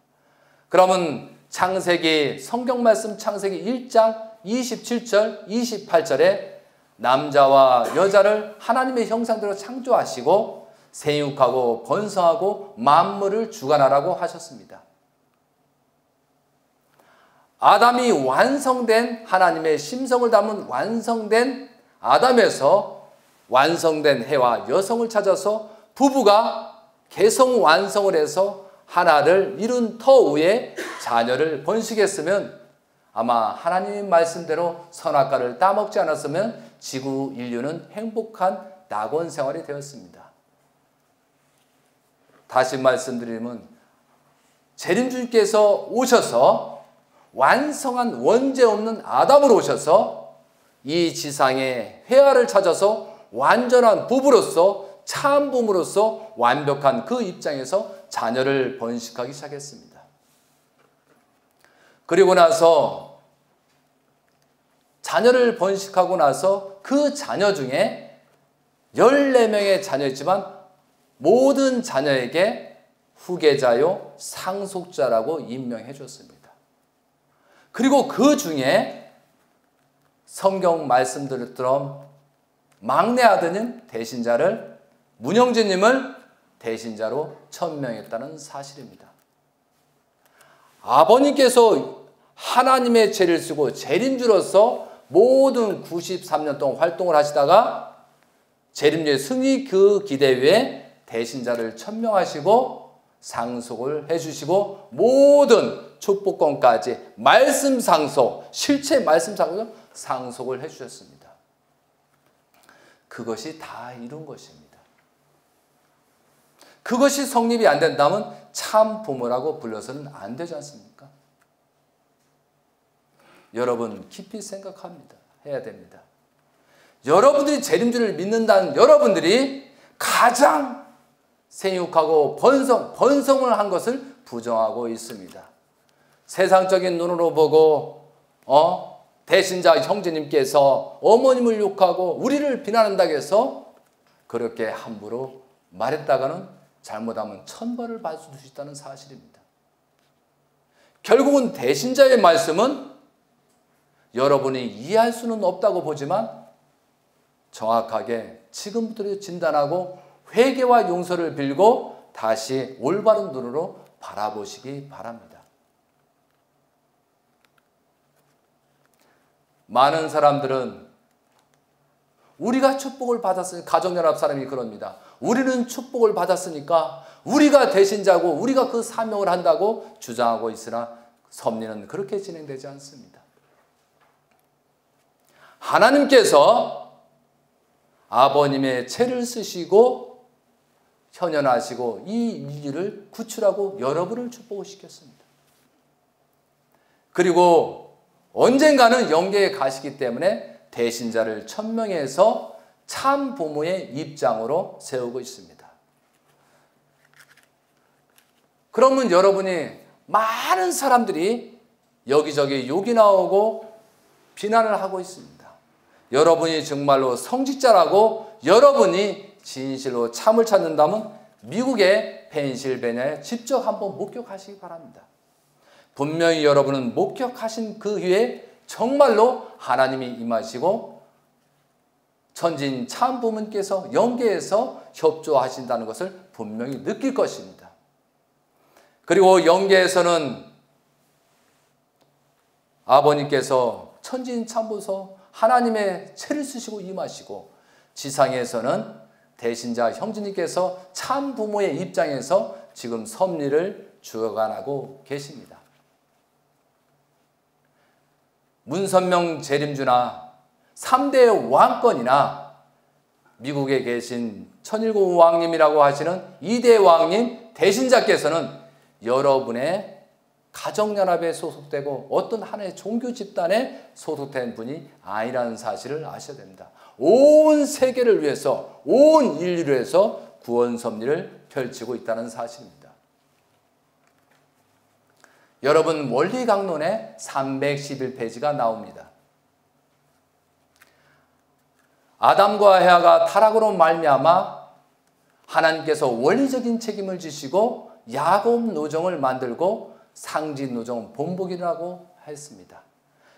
그러면 창세기 성경 말씀 창세기 1장 27절 28절에 남자와 여자를 하나님의 형상대로 창조하시고 생육하고 번성하고 만물을 주관하라고 하셨습니다. 아담이 완성된 하나님의 심성을 담은 완성된 아담에서 완성된 해와 여성을 찾아서 부부가 개성 완성을 해서 하나를 이룬 터후에 자녀를 번식했으면 아마 하나님의 말씀대로 선악과를 따먹지 않았으면 지구 인류는 행복한 낙원 생활이 되었습니다. 다시 말씀드리면 재림주님께서 오셔서 완성한 원죄 없는 아담으로 오셔서 이 지상에 회화를 찾아서 완전한 부부로서 참 부모로서 완벽한 그 입장에서 자녀를 번식하기 시작했습니다. 그리고 나서 자녀를 번식하고 나서 그 자녀 중에 14명의 자녀였지만 모든 자녀에게 후계자요 상속자라고 임명해 줬습니다. 그리고 그 중에 성경 말씀드렸던 막내 아드님 대신자를 문형진님을 대신자로 천명했다는 사실입니다. 아버님께서 하나님의 죄를 쓰고 재림주로서 모든 93년 동안 활동을 하시다가 재림주의 승리 그 기대 위에 대신자를 천명하시고 상속을 해주시고 모든 축복권까지 말씀 상속, 실체 말씀 상속을 해주셨습니다. 그것이 다 이룬 것입니다. 그것이 성립이 안 된다면 참 부모라고 불러서는 안 되지 않습니까? 여러분 깊이 생각합니다. 해야 됩니다. 여러분들이 재림주를 믿는다는 여러분들이 가장 생육하고 번성을 한 것을 부정하고 있습니다. 세상적인 눈으로 보고 대신자 형제님께서 어머님을 욕하고 우리를 비난한다고 해서 그렇게 함부로 말했다가는 잘못하면 천벌을 받을 수 있다는 사실입니다. 결국은 대신자의 말씀은 여러분이 이해할 수는 없다고 보지만 정확하게 지금부터 진단하고 회개와 용서를 빌고 다시 올바른 눈으로 바라보시기 바랍니다. 많은 사람들은 우리가 축복을 받았으니까, 가정연합 사람이 그럽니다. 우리는 축복을 받았으니까 우리가 대신자고 우리가 그 사명을 한다고 주장하고 있으나 섭리는 그렇게 진행되지 않습니다. 하나님께서 아버님의 채를 쓰시고 현현하시고 이 인류를 구출하고 여러분을 축복시켰습니다. 그리고 언젠가는 영계에 가시기 때문에 대신자를 천명해서 참 부모의 입장으로 세우고 있습니다. 그러면 여러분이 많은 사람들이 여기저기 욕이 나오고 비난을 하고 있습니다. 여러분이 정말로 성직자라고 여러분이 진실로 참을 찾는다면 미국의 펜실베니아에 직접 한번 목격하시기 바랍니다. 분명히 여러분은 목격하신 그 후에 정말로 하나님이 임하시고 천진 참부모님께서 영계에서 협조하신다는 것을 분명히 느낄 것입니다. 그리고 영계에서는 아버님께서 천진 참부서 하나님의 채를 쓰시고 임하시고 지상에서는 대신자 형제님께서 참 부모의 입장에서 지금 섭리를 주어가고 계십니다. 문선명 재림주나 3대 왕권이나 미국에 계신 천일국 왕님이라고 하시는 2대 왕님 대신자께서는 여러분의 가정연합에 소속되고 어떤 하나의 종교 집단에 소속된 분이 아니라는 사실을 아셔야 됩니다. 온 세계를 위해서, 온 인류를 위해서 구원 섭리를 펼치고 있다는 사실입니다. 여러분, 원리강론에 311페이지가 나옵니다. 아담과 헤아가 타락으로 말미암아 하나님께서 원리적인 책임을 지시고 야곱 노정을 만들고 상지 노정 본보기라고 했습니다.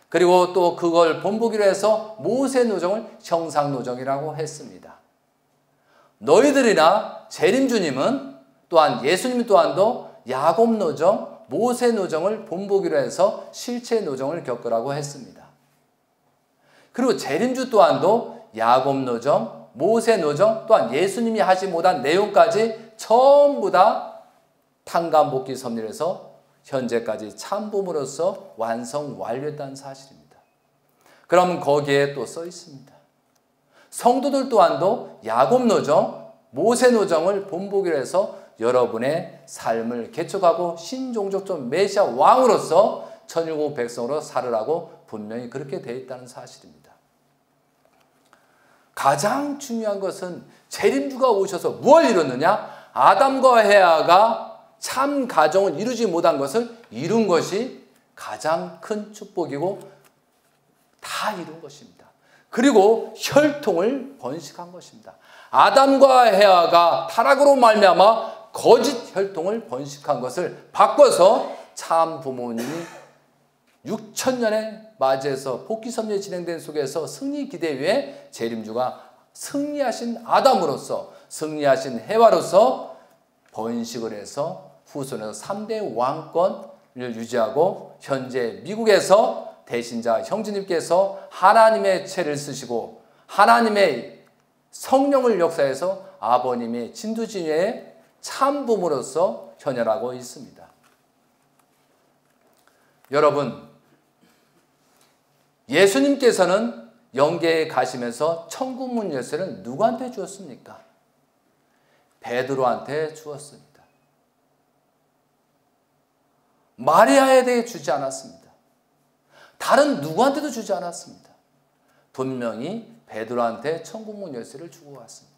그리고 또 그걸 본보기로 해서 모세 노정을 형상 노정이라고 했습니다. 너희들이나 재림주님은 또한 예수님 또한도 야곱 노정, 모세 노정을 본보기로 해서 실체 노정을 겪으라고 했습니다. 그리고 재림주 또한도 야곱 노정, 모세 노정 또한 예수님이 하지 못한 내용까지 전부 다 탕감복귀 섭리에서 현재까지 참부모로서 완성 완료했다는 사실입니다. 그럼 거기에 또 써 있습니다. 성도들 또한도 야곱 노정, 모세 노정을 본보기로 해서 여러분의 삶을 개척하고 신종족적 메시아 왕으로서 천일국 백성으로 살으라고 분명히 그렇게 되어 있다는 사실입니다. 가장 중요한 것은 재림주가 오셔서 무엇을 이뤘느냐? 아담과 헤아가 참 가정을 이루지 못한 것을 이룬 것이 가장 큰 축복이고 다 이룬 것입니다. 그리고 혈통을 번식한 것입니다. 아담과 헤아가 타락으로 말미암아 거짓 혈통을 번식한 것을 바꿔서 참 부모님이 6,000년에 맞이해서 복귀 섭리 진행된 속에서 승리 기대 위에 재림주가 승리하신 아담으로서 승리하신 헤와로서 번식을 해서 후손에서 3대 왕권을 유지하고 현재 미국에서 대신자 형제님께서 하나님의 채를 쓰시고 하나님의 성령을 역사해서 아버님의 진두지혜의 참부모로서 현현하고 있습니다. 여러분, 예수님께서는 영계에 가시면서 천국 문 열쇠를 누구한테 주었습니까? 베드로한테 주었습니다. 마리아에게 주지 않았습니다. 다른 누구한테도 주지 않았습니다. 분명히 베드로한테 천국 문 열쇠를 주고 왔습니다.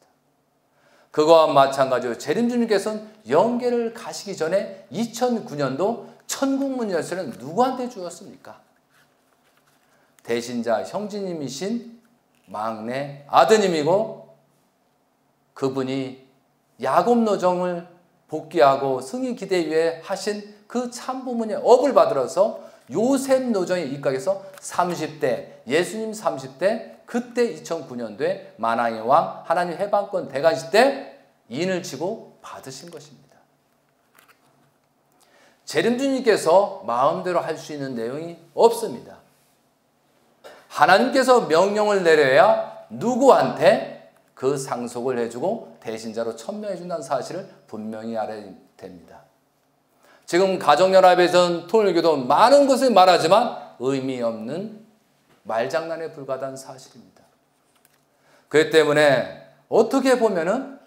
그거와 마찬가지로 재림주님께서는 영계를 가시기 전에 2009년도 천국 문 열쇠는 누구한테 주었습니까? 대신자 형제님이신 막내 아드님이고 그분이 야곱 노정을 복귀하고 승리 기대 위에 하신 그 참부모의 업을 받들어서 요셉 노정에 입각해서 30대 예수님 30대 그때 2009년도에 만왕의 왕 하나님 해방권 대관식 때 인을 치고 받으신 것입니다. 재림주님께서 마음대로 할 수 있는 내용이 없습니다. 하나님께서 명령을 내려야 누구한테 그 상속을 해주고 대신자로 천명해 준다는 사실을 분명히 알아야 됩니다. 지금 가정연합에서는 통일교도 많은 것을 말하지만 의미 없는 말장난에 불과하다는 사실입니다. 그렇기 때문에 어떻게 보면은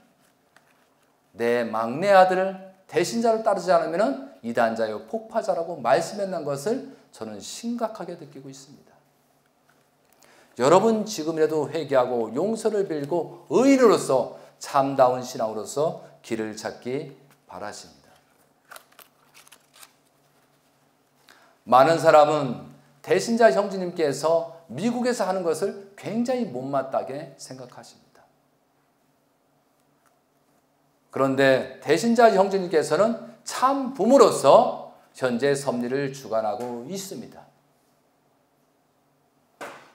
내 막내 아들을 대신자를 따르지 않으면 이단자요 폭파자라고 말씀했는 것을 저는 심각하게 느끼고 있습니다. 여러분 지금이라도 회개하고 용서를 빌고 의인으로서 참다운 신앙으로서 길을 찾기 바라십니다. 많은 사람은 대신자 형제님께서 미국에서 하는 것을 굉장히 못마땅하게 생각하십니다. 그런데 대신자 형제님께서는 참 부모로서 현재 섭리를 주관하고 있습니다.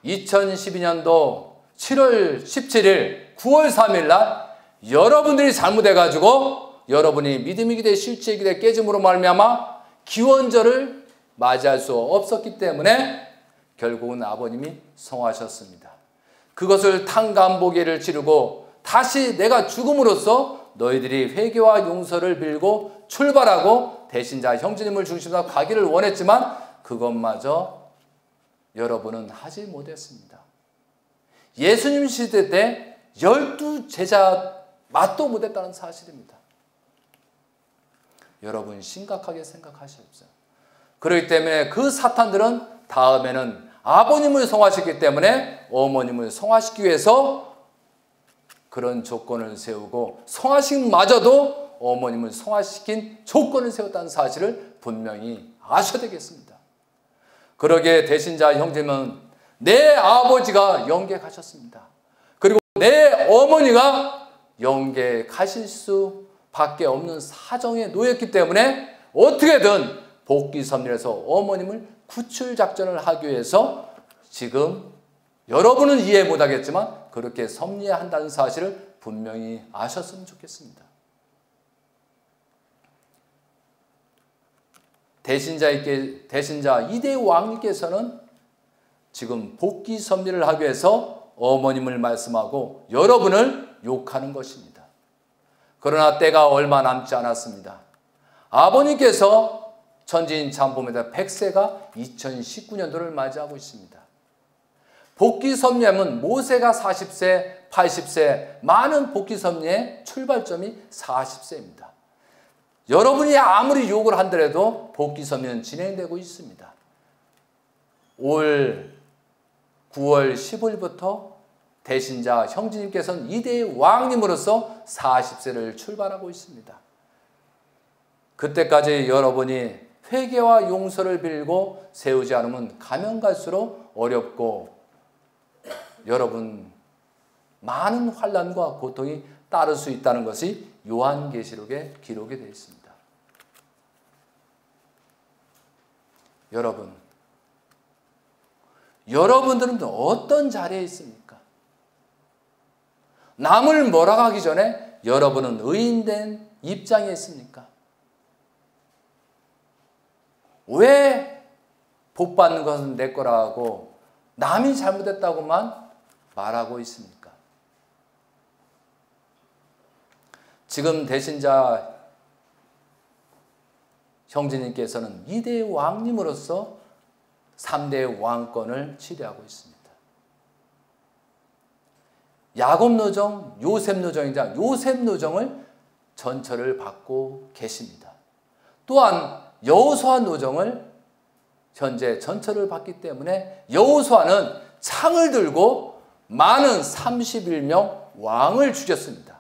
2012년도 7월 17일, 9월 3일 날 여러분들이 잘못해가지고 여러분이 믿음의 기대, 실체의 기대 깨짐으로 말미암아 기원절을 맞이할 수 없었기 때문에 결국은 아버님이 성하셨습니다. 그것을 탕감보기를 치르고 다시 내가 죽음으로써 너희들이 회개와 용서를 빌고 출발하고 대신자 형제님을 중심으로 가기를 원했지만 그것마저 여러분은 하지 못했습니다. 예수님 시대 때 12제자 맛도 못했다는 사실입니다. 여러분 심각하게 생각하십시오. 그렇기 때문에 그 사탄들은 다음에는 아버님을 성화시키기 때문에 어머님을 성화시키기 위해서 그런 조건을 세우고 성화식마저도 어머님을 성화시킨 조건을 세웠다는 사실을 분명히 아셔야 되겠습니다. 그러기에 대신자 형제는 내 아버지가 영계 가셨습니다. 그리고 내 어머니가 영계 가실 수밖에 없는 사정에 놓였기 때문에 어떻게든 복귀 섭리에서 어머님을 구출 작전을 하기 위해서 지금 여러분은 이해 못하겠지만 그렇게 섭리한다는 사실을 분명히 아셨으면 좋겠습니다. 대신자 이대 왕님께서는 지금 복귀 섭리를 하기 위해서 어머님을 말씀하고 여러분을 욕하는 것입니다. 그러나 때가 얼마 남지 않았습니다. 아버님께서 천지인 참부입니다. 100세가 2019년도를 맞이하고 있습니다. 복귀 섭리하면 모세가 40세, 80세, 많은 복귀 섭리의 출발점이 40세입니다. 여러분이 아무리 욕을 한더라도 복귀 섭리는 진행되고 있습니다. 올 9월 10일부터 대신자 형제님께서는 이대의 왕님으로서 40세를 출발하고 있습니다. 그때까지 여러분이 회개와 용서를 빌고 세우지 않으면 가면 갈수록 어렵고 여러분 많은 환난과 고통이 따를 수 있다는 것이 요한계시록에 기록이 되어 있습니다. 여러분들은 어떤 자리에 있습니까? 남을 뭐라고 하기 전에 여러분은 의인된 입장에 있습니까? 왜 복받는 것은 내 거라고 남이 잘못했다고만 말하고 있습니까? 지금 대신자 형제님께서는 2대 왕님으로서 3대 왕권을 치리하고 있습니다. 야곱 노정, 요셉 노정이자 요셉 노정을 전처를 받고 계십니다. 또한 여호수아 노정을 현재 전처를 받기 때문에 여호수아는 창을 들고 많은 31명 왕을 죽였습니다.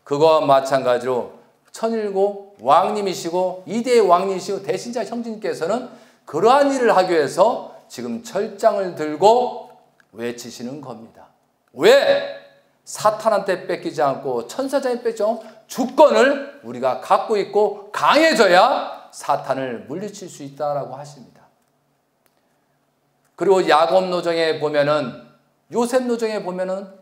그거와 마찬가지로 천일곱 왕님이시고 2대 왕님이시고 대신자 형제님께서는 그러한 일을 하기 위해서 지금 철장을 들고 외치시는 겁니다. 왜? 사탄한테 뺏기지 않고 천사장에 뺏지 않고 주권을 우리가 갖고 있고 강해져야 사탄을 물리칠 수 있다라고 하십니다. 그리고 야곱 노정에 보면은 요셉 노정에 보면은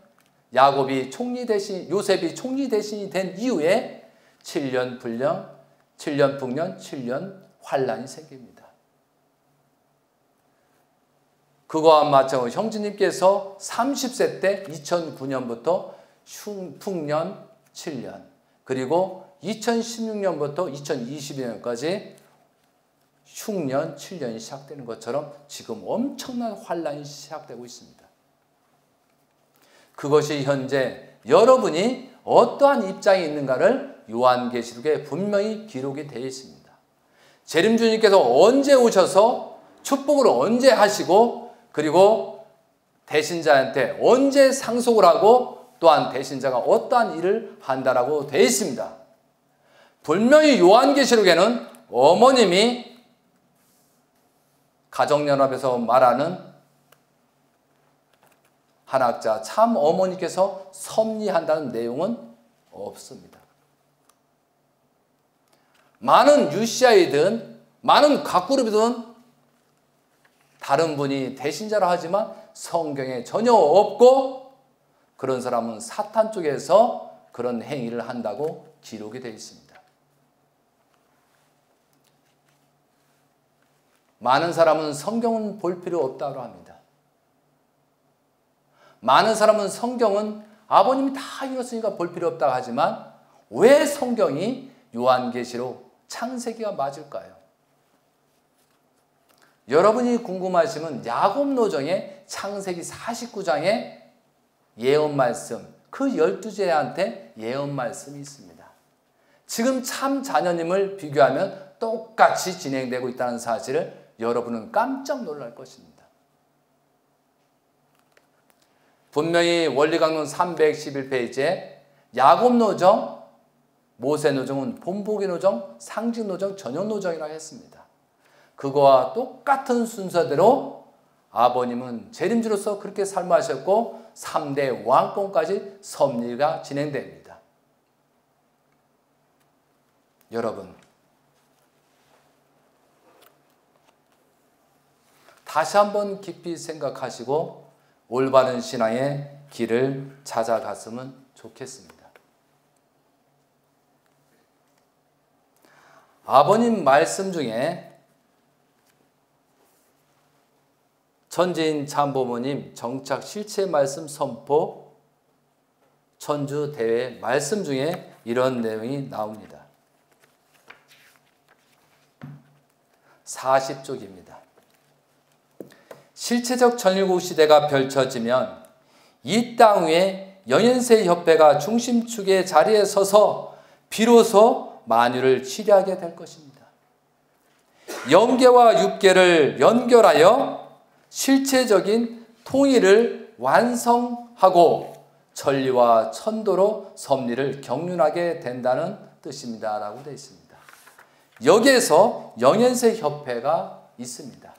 야곱이 총리 대신 요셉이 총리 대신이 된 이후에 7년 불령, 7년 풍년, 7년 환란이 생깁니다. 그거와 마찬가지로 형제님께서 30세 때 2009년부터 풍년 7년 그리고 2016년부터 2022년까지 흉년 7년이 시작되는 것처럼 지금 엄청난 환란이 시작되고 있습니다. 그것이 현재 여러분이 어떠한 입장에 있는가를 요한계시록에 분명히 기록이 되어 있습니다. 재림주님께서 언제 오셔서 축복을 언제 하시고 그리고 대신자한테 언제 상속을 하고 또한 대신자가 어떠한 일을 한다라고 되어 있습니다. 분명히 요한계시록에는 어머님이 가정연합에서 말하는 한학자 참 어머니께서 섭리한다는 내용은 없습니다. 많은 유시아이든 많은 각그룹이든 다른 분이 대신자라 하지만 성경에 전혀 없고 그런 사람은 사탄 쪽에서 그런 행위를 한다고 기록이 되어 있습니다. 많은 사람은 성경은 볼 필요 없다고 합니다. 많은 사람은 성경은 아버님이 다 이뤘으니까 볼 필요 없다고 하지만 왜 성경이 요한계시록 창세기가 맞을까요? 여러분이 궁금하시면 야곱노정의 창세기 49장에 예언 말씀, 그 12제한테 예언 말씀이 있습니다. 지금 참 자녀님을 비교하면 똑같이 진행되고 있다는 사실을 여러분은 깜짝 놀랄 것입니다. 분명히 원리강론 311페이지에 야곱노정, 모세노정은 본보기 노정, 상징노정, 전형노정이라고 했습니다. 그거와 똑같은 순서대로 아버님은 재림주로서 그렇게 삶하셨고 3대 왕권까지 섭리가 진행됩니다. 여러분, 다시 한번 깊이 생각하시고 올바른 신앙의 길을 찾아갔으면 좋겠습니다. 아버님 말씀 중에 천지인 참부모님 정착 실체 말씀 선포 천주 대회 말씀 중에 이런 내용이 나옵니다. 40쪽입니다. 실체적 전일국 시대가 펼쳐지면 이 땅 위에 영현세 협회가 중심축의 자리에 서서 비로소 만유를 치리하게 될 것입니다. 영계와 육계를 연결하여 실체적인 통일을 완성하고 천리와 천도로 섭리를 경륜하게 된다는 뜻입니다. 라고 되어 있습니다. 여기에서 영현세 협회가 있습니다.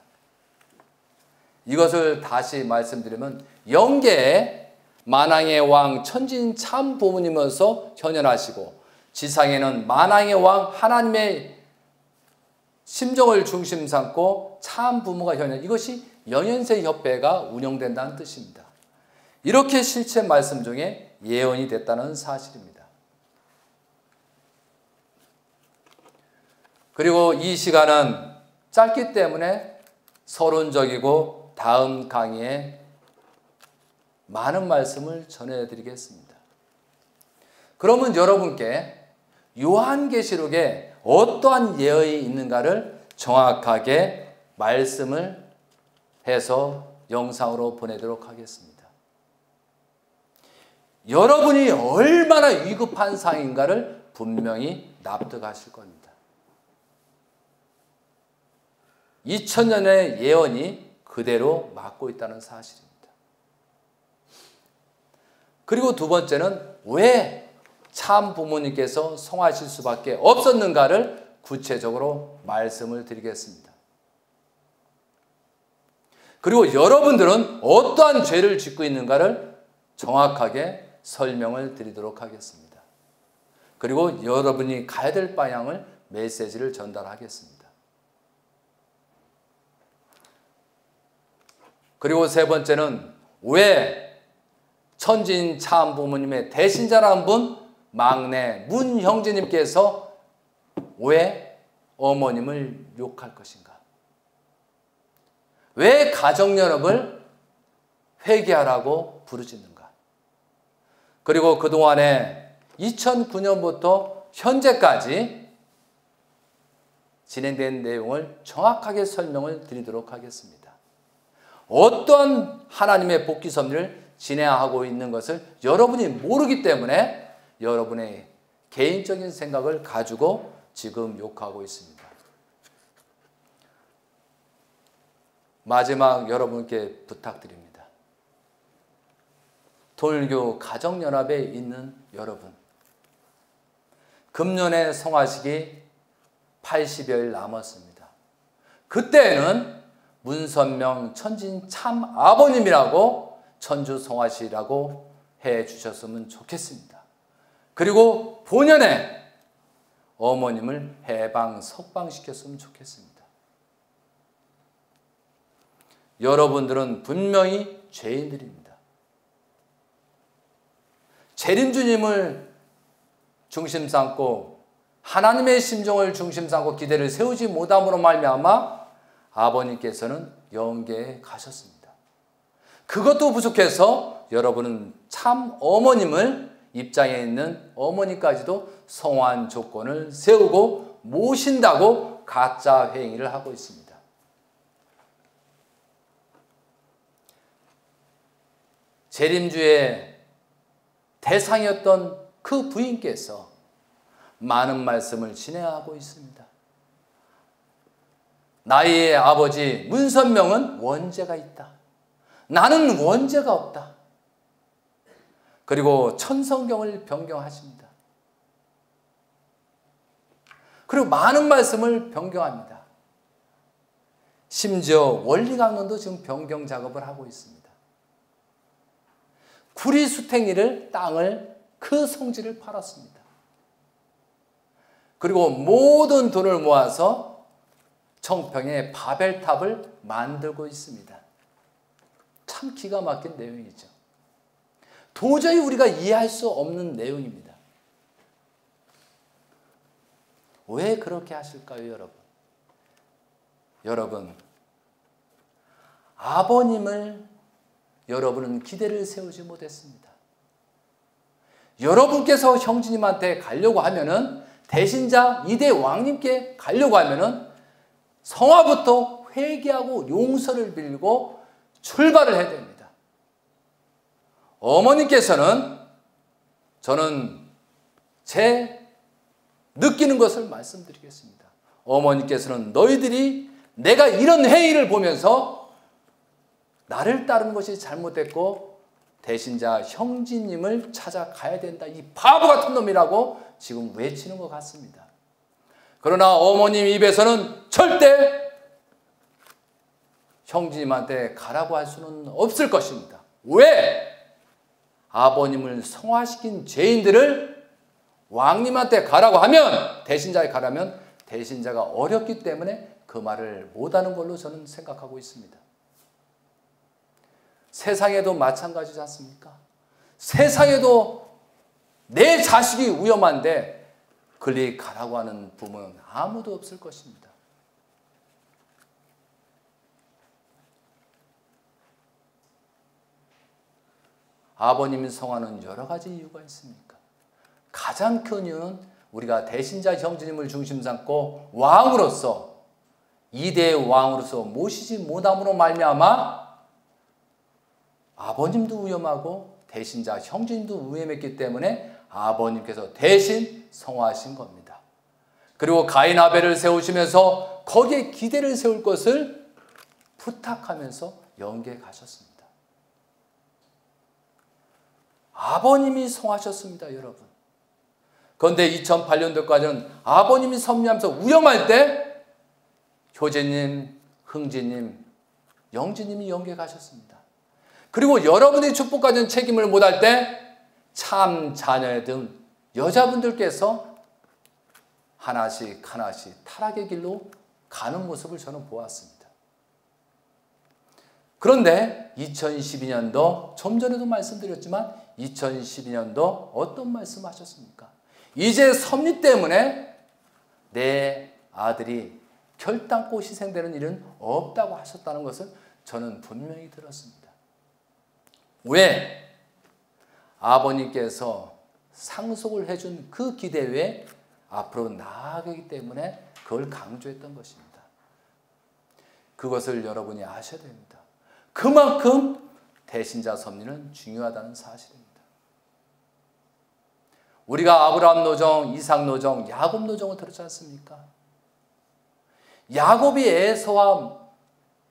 이것을 다시 말씀드리면 영계에 만왕의 왕 천지인 참 부모님으로서 현현하시고 지상에는 만왕의 왕 하나님의 심정을 중심 삼고 참 부모가 현현, 이것이 영현세 협회가 운영된다는 뜻입니다. 이렇게 실체 말씀 중에 예언이 됐다는 사실입니다. 그리고 이 시간은 짧기 때문에 서론적이고 다음 강의에 많은 말씀을 전해드리겠습니다. 그러면 여러분께 요한계시록에 어떠한 예언이 있는가를 정확하게 말씀을 해서 영상으로 보내도록 하겠습니다. 여러분이 얼마나 위급한 상황인가를 분명히 납득하실 겁니다. 2000년의 예언이 그대로 맞고 있다는 사실입니다. 그리고 두 번째는 왜 참 부모님께서 성하실 수밖에 없었는가를 구체적으로 말씀을 드리겠습니다. 그리고 여러분들은 어떠한 죄를 짓고 있는가를 정확하게 설명을 드리도록 하겠습니다. 그리고 여러분이 가야 될 방향을 메시지를 전달하겠습니다. 그리고 세 번째는 왜 천지인 참 부모님의 대신자라는 분, 막내 문 형제님께서 왜 어머님을 욕할 것인가? 왜 가정연합을 회개하라고 부르짖는가? 그리고 그동안에 2009년부터 현재까지 진행된 내용을 정확하게 설명을 드리도록 하겠습니다. 어떠한 하나님의 복귀 섭리를 진행하고 있는 것을 여러분이 모르기 때문에 여러분의 개인적인 생각을 가지고 지금 욕하고 있습니다. 마지막 여러분께 부탁드립니다. 통일교 가정연합에 있는 여러분, 금년에 성화식이 80여일 남았습니다. 그때는 문선명 천진 참 아버님이라고 천주 성화식이라고 해 주셨으면 좋겠습니다. 그리고 본연의 어머님을 해방 석방시켰으면 좋겠습니다. 여러분들은 분명히 죄인들입니다. 재림주님을 중심 삼고 하나님의 심정을 중심 삼고 기대를 세우지 못함으로 말미암아 아버님께서는 영계에 가셨습니다. 그것도 부족해서 여러분은 참 어머님을 입장에 있는 어머니까지도 성환 조건을 세우고 모신다고 가짜 행위를 하고 있습니다. 재림주의 대상이었던 그 부인께서 많은 말씀을 진행하고 있습니다. 나의 아버지 문선명은 원죄가 있다. 나는 원죄가 없다. 그리고 천성경을 변경하십니다. 그리고 많은 말씀을 변경합니다. 심지어 원리강론도 지금 변경 작업을 하고 있습니다. 구리수탱이를 땅을 그 성지를 팔았습니다. 그리고 모든 돈을 모아서 청평에 바벨탑을 만들고 있습니다. 참 기가 막힌 내용이죠. 도저히 우리가 이해할 수 없는 내용입니다. 왜 그렇게 하실까요, 여러분? 여러분, 아버님을 여러분은 기대를 세우지 못했습니다. 여러분께서 형제님한테 가려고 하면은 대신자 이대 왕님께 가려고 하면은 성화부터 회개하고 용서를 빌고 출발을 해야 됩니다. 어머님께서는 저는 제 느끼는 것을 말씀드리겠습니다. 어머님께서는 너희들이 내가 이런 행위를 보면서 나를 따르는 것이 잘못됐고 대신자 형제님을 찾아가야 된다. 이 바보 같은 놈이라고 지금 외치는 것 같습니다. 그러나 어머님 입에서는 절대 형제님한테 가라고 할 수는 없을 것입니다. 왜? 아버님을 성화시킨 죄인들을 왕님한테 가라고 하면, 대신자에 가라면 대신자가 어렵기 때문에 그 말을 못하는 걸로 저는 생각하고 있습니다. 세상에도 마찬가지지 않습니까? 세상에도 내 자식이 위험한데 그리 가라고 하는 부모는 아무도 없을 것입니다. 아버님이 성화는 여러 가지 이유가 있습니까? 가장 큰 이유는 우리가 대신자 형제님을 중심 삼고 왕으로서, 이대의 왕으로서 모시지 못함으로 말미암아 아버님도 위험하고 대신자 형제님도 위험했기 때문에 아버님께서 대신 성화하신 겁니다. 그리고 가인 아벨을 세우시면서 거기에 기대를 세울 것을 부탁하면서 영계에 가셨습니다. 아버님이 성하셨습니다, 여러분. 그런데 2008년도까지는 아버님이 섭리하면서 위험할 때 효재님, 흥진님, 영진님이 영계에 가셨습니다. 그리고 여러분의 축복받은 책임을 못할 때 참 자녀 등 여자분들께서 하나씩 하나씩 타락의 길로 가는 모습을 저는 보았습니다. 그런데 2012년도, 좀 전에도 말씀드렸지만 2012년도 어떤 말씀 하셨습니까? 이제 섭리 때문에 내 아들이 결단코 희생되는 일은 없다고 하셨다는 것을 저는 분명히 들었습니다. 왜? 아버님께서 상속을 해준 그 기대 외에 앞으로 나아가기 때문에 그걸 강조했던 것입니다. 그것을 여러분이 아셔야 됩니다. 그만큼 대신자 섭리는 중요하다는 사실입니다. 우리가 아브라함 노정, 이삭 노정, 야곱 노정을 들었지 않습니까? 야곱이 에서와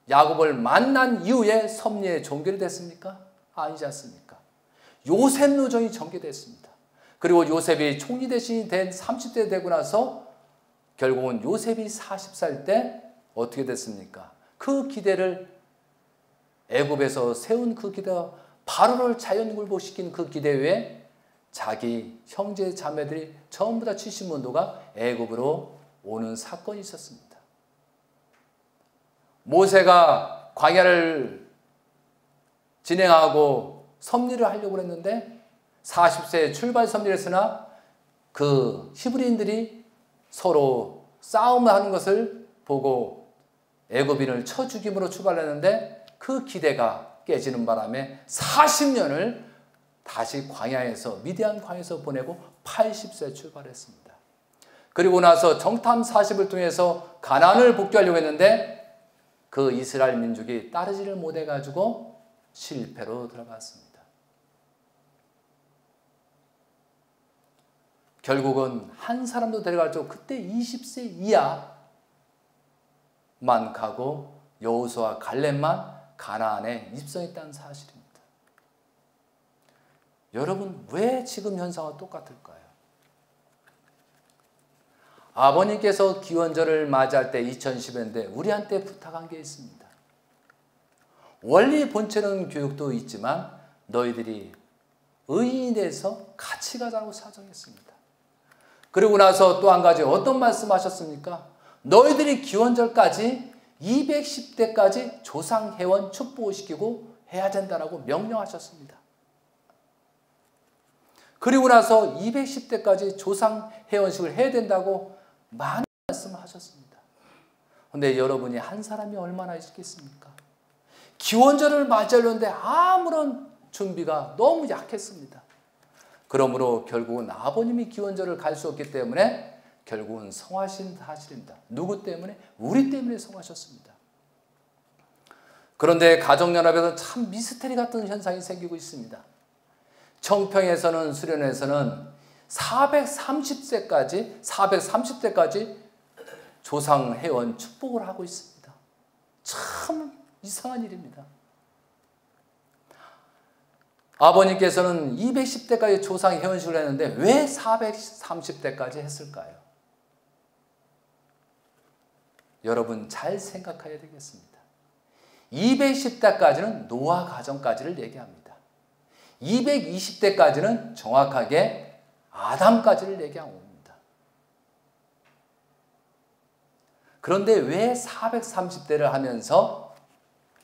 야곱을 만난 이후에 섭리의 종결이 됐습니까? 아니지 않습니까? 요셉 노정이 전개됐습니다. 그리고 요셉이 총리 대신이 된 30대 되고 나서 결국은 요셉이 40살 때 어떻게 됐습니까? 그 기대를 애굽에서 세운 그 기대와 바로를 자연굴복시킨 그 기대 외에 자기 형제 자매들이 전부 다 70문도가 애굽으로 오는 사건이 있었습니다. 모세가 광야를 진행하고 섭리를 하려고 했는데 40세에 출발 섭리를 했으나 그 히브리인들이 서로 싸움을 하는 것을 보고 애굽인을 쳐 죽임으로 출발했는데 그 기대가 깨지는 바람에 40년을 다시 광야에서 미디안 광야에서 보내고 80세에 출발했습니다. 그리고 나서 정탐 40을 통해서 가나안을 복귀하려고 했는데 그 이스라엘 민족이 따르지를 못해가지고 실패로 들어갔습니다. 결국은 한 사람도 데려갈 적 그때 20세 이하만 가고 여호수아 갈렙만 가나안에 입성했다는 사실입니다. 여러분, 왜 지금 현상과 똑같을까요? 아버님께서 기원절을 맞이할 때 2010년대 우리한테 부탁한 게 있습니다. 원리 본체는 교육도 있지만 너희들이 의인이 돼서 같이 가자고 사정했습니다. 그리고 나서 또 한 가지 어떤 말씀하셨습니까? 너희들이 기원절까지 210대까지 조상회원 축복을 시키고 해야 된다고 명령하셨습니다. 그리고 나서 210대까지 조상회원식을 해야 된다고 많은 말씀을 하셨습니다. 그런데 여러분이 한 사람이 얼마나 있겠습니까? 기원절을 맞이하려는데 아무런 준비가 너무 약했습니다. 그러므로 결국은 아버님이 기원절을 갈 수 없기 때문에 결국은 성하신 사실입니다. 누구 때문에? 우리 때문에 성하셨습니다. 그런데 가정연합에서 참 미스터리 같은 현상이 생기고 있습니다. 청평에서는 수련회에서는 430대까지 조상회원 축복을 하고 있습니다. 참 이상한 일입니다. 아버님께서는 210대까지 조상회원식을 했는데 왜 430대까지 했을까요? 여러분 잘 생각해야 되겠습니다. 210대까지는 노아 가정까지를 얘기합니다. 220대까지는 정확하게 아담까지를 얘기하고 옵니다. 그런데 왜 430대를 하면서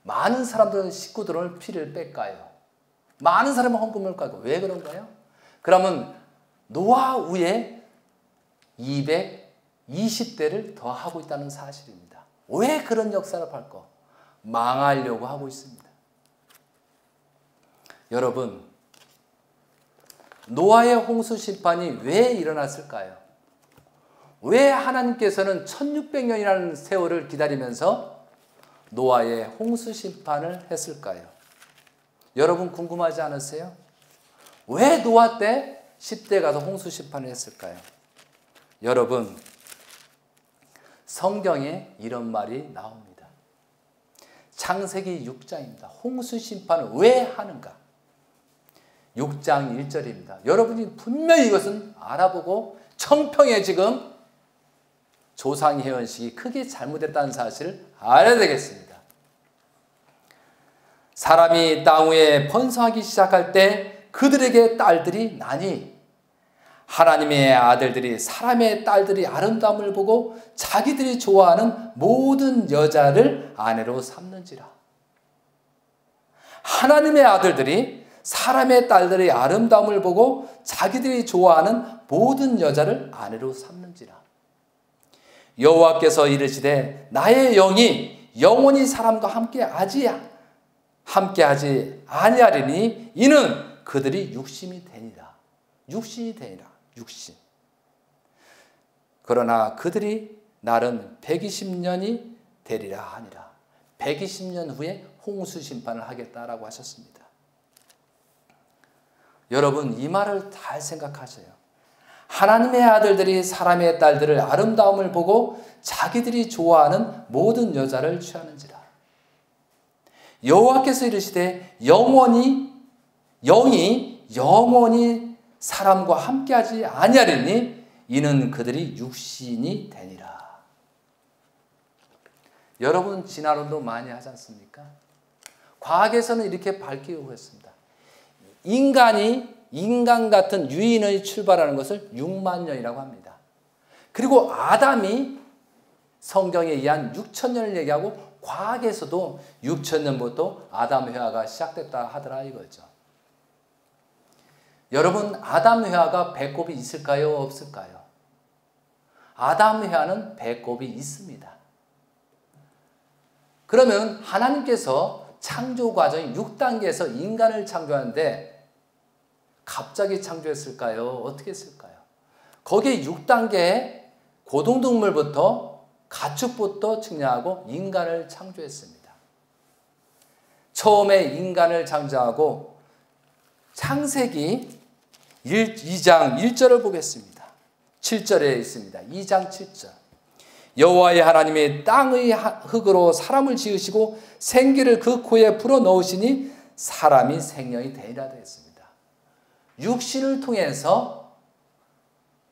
많은 사람들은 식구들은 피를 뺄까요? 많은 사람은 헌금을 까고 왜 그런가요? 그러면 노아 후에 220대를 더 하고 있다는 사실입니다. 왜 그런 역사를 밟고 망하려고 하고 있습니다. 여러분, 노아의 홍수 심판이 왜 일어났을까요? 왜 하나님께서는 1600년이라는 세월을 기다리면서 노아의 홍수 심판을 했을까요? 여러분 궁금하지 않으세요? 왜 노아 때 10대 가서 홍수 심판을 했을까요? 여러분, 성경에 이런 말이 나옵니다. 창세기 6장입니다. 홍수 심판을 왜 하는가? 6장 1절입니다. 여러분이 분명히 이것은 알아보고 청평에 지금 조상회원식이 크게 잘못됐다는 사실을 알아야 되겠습니다. 사람이 땅 위에 번성하기 시작할 때 그들에게 딸들이 나니 하나님의 아들들이 사람의 딸들이 아름다움을 보고 자기들이 좋아하는 모든 여자를 아내로 삼는지라. 하나님의 아들들이 사람의 딸들의 아름다움을 보고 자기들이 좋아하는 모든 여자를 아내로 삼는지라. 여호와께서 이르시되 나의 영이 영원히 사람과 함께하지 아니하리니 이는 그들이 육신이 되니라. 육신이 되니라. 육신. 그러나 그들이 날은 120년이 되리라 하니라. 120년 후에 홍수 심판을 하겠다라고 하셨습니다. 여러분 이 말을 잘 생각하세요. 하나님의 아들들이 사람의 딸들을 아름다움을 보고 자기들이 좋아하는 모든 여자를 취하는지라. 여호와께서 이르시되 영이 영원히 사람과 함께하지 아니하리니 이는 그들이 육신이 되니라. 여러분 진화론도 많이 하지 않습니까? 과학에서는 이렇게 밝히고 있습니다. 인간 같은 유인의 출발하는 것을 6만 년이라고 합니다. 그리고 아담이 성경에 의한 6천 년을 얘기하고 과학에서도 6천 년부터 아담 회화가 시작됐다 하더라 이거죠. 여러분 아담 회화가 배꼽이 있을까요? 없을까요? 아담 회화는 배꼽이 있습니다. 그러면 하나님께서 창조 과정이 6단계에서 인간을 창조하는데 갑자기 창조했을까요? 어떻게 했을까요? 거기에 6단계에 고등동물부터 가축부터 측량하고 인간을 창조했습니다. 처음에 인간을 창조하고 창세기 2장 1절을 보겠습니다. 7절에 있습니다. 2장 7절. 여호와의 하나님이 땅의 흙으로 사람을 지으시고 생기를 그 코에 불어넣으시니 사람이 생명이 되리라 되었습니다. 육신을 통해서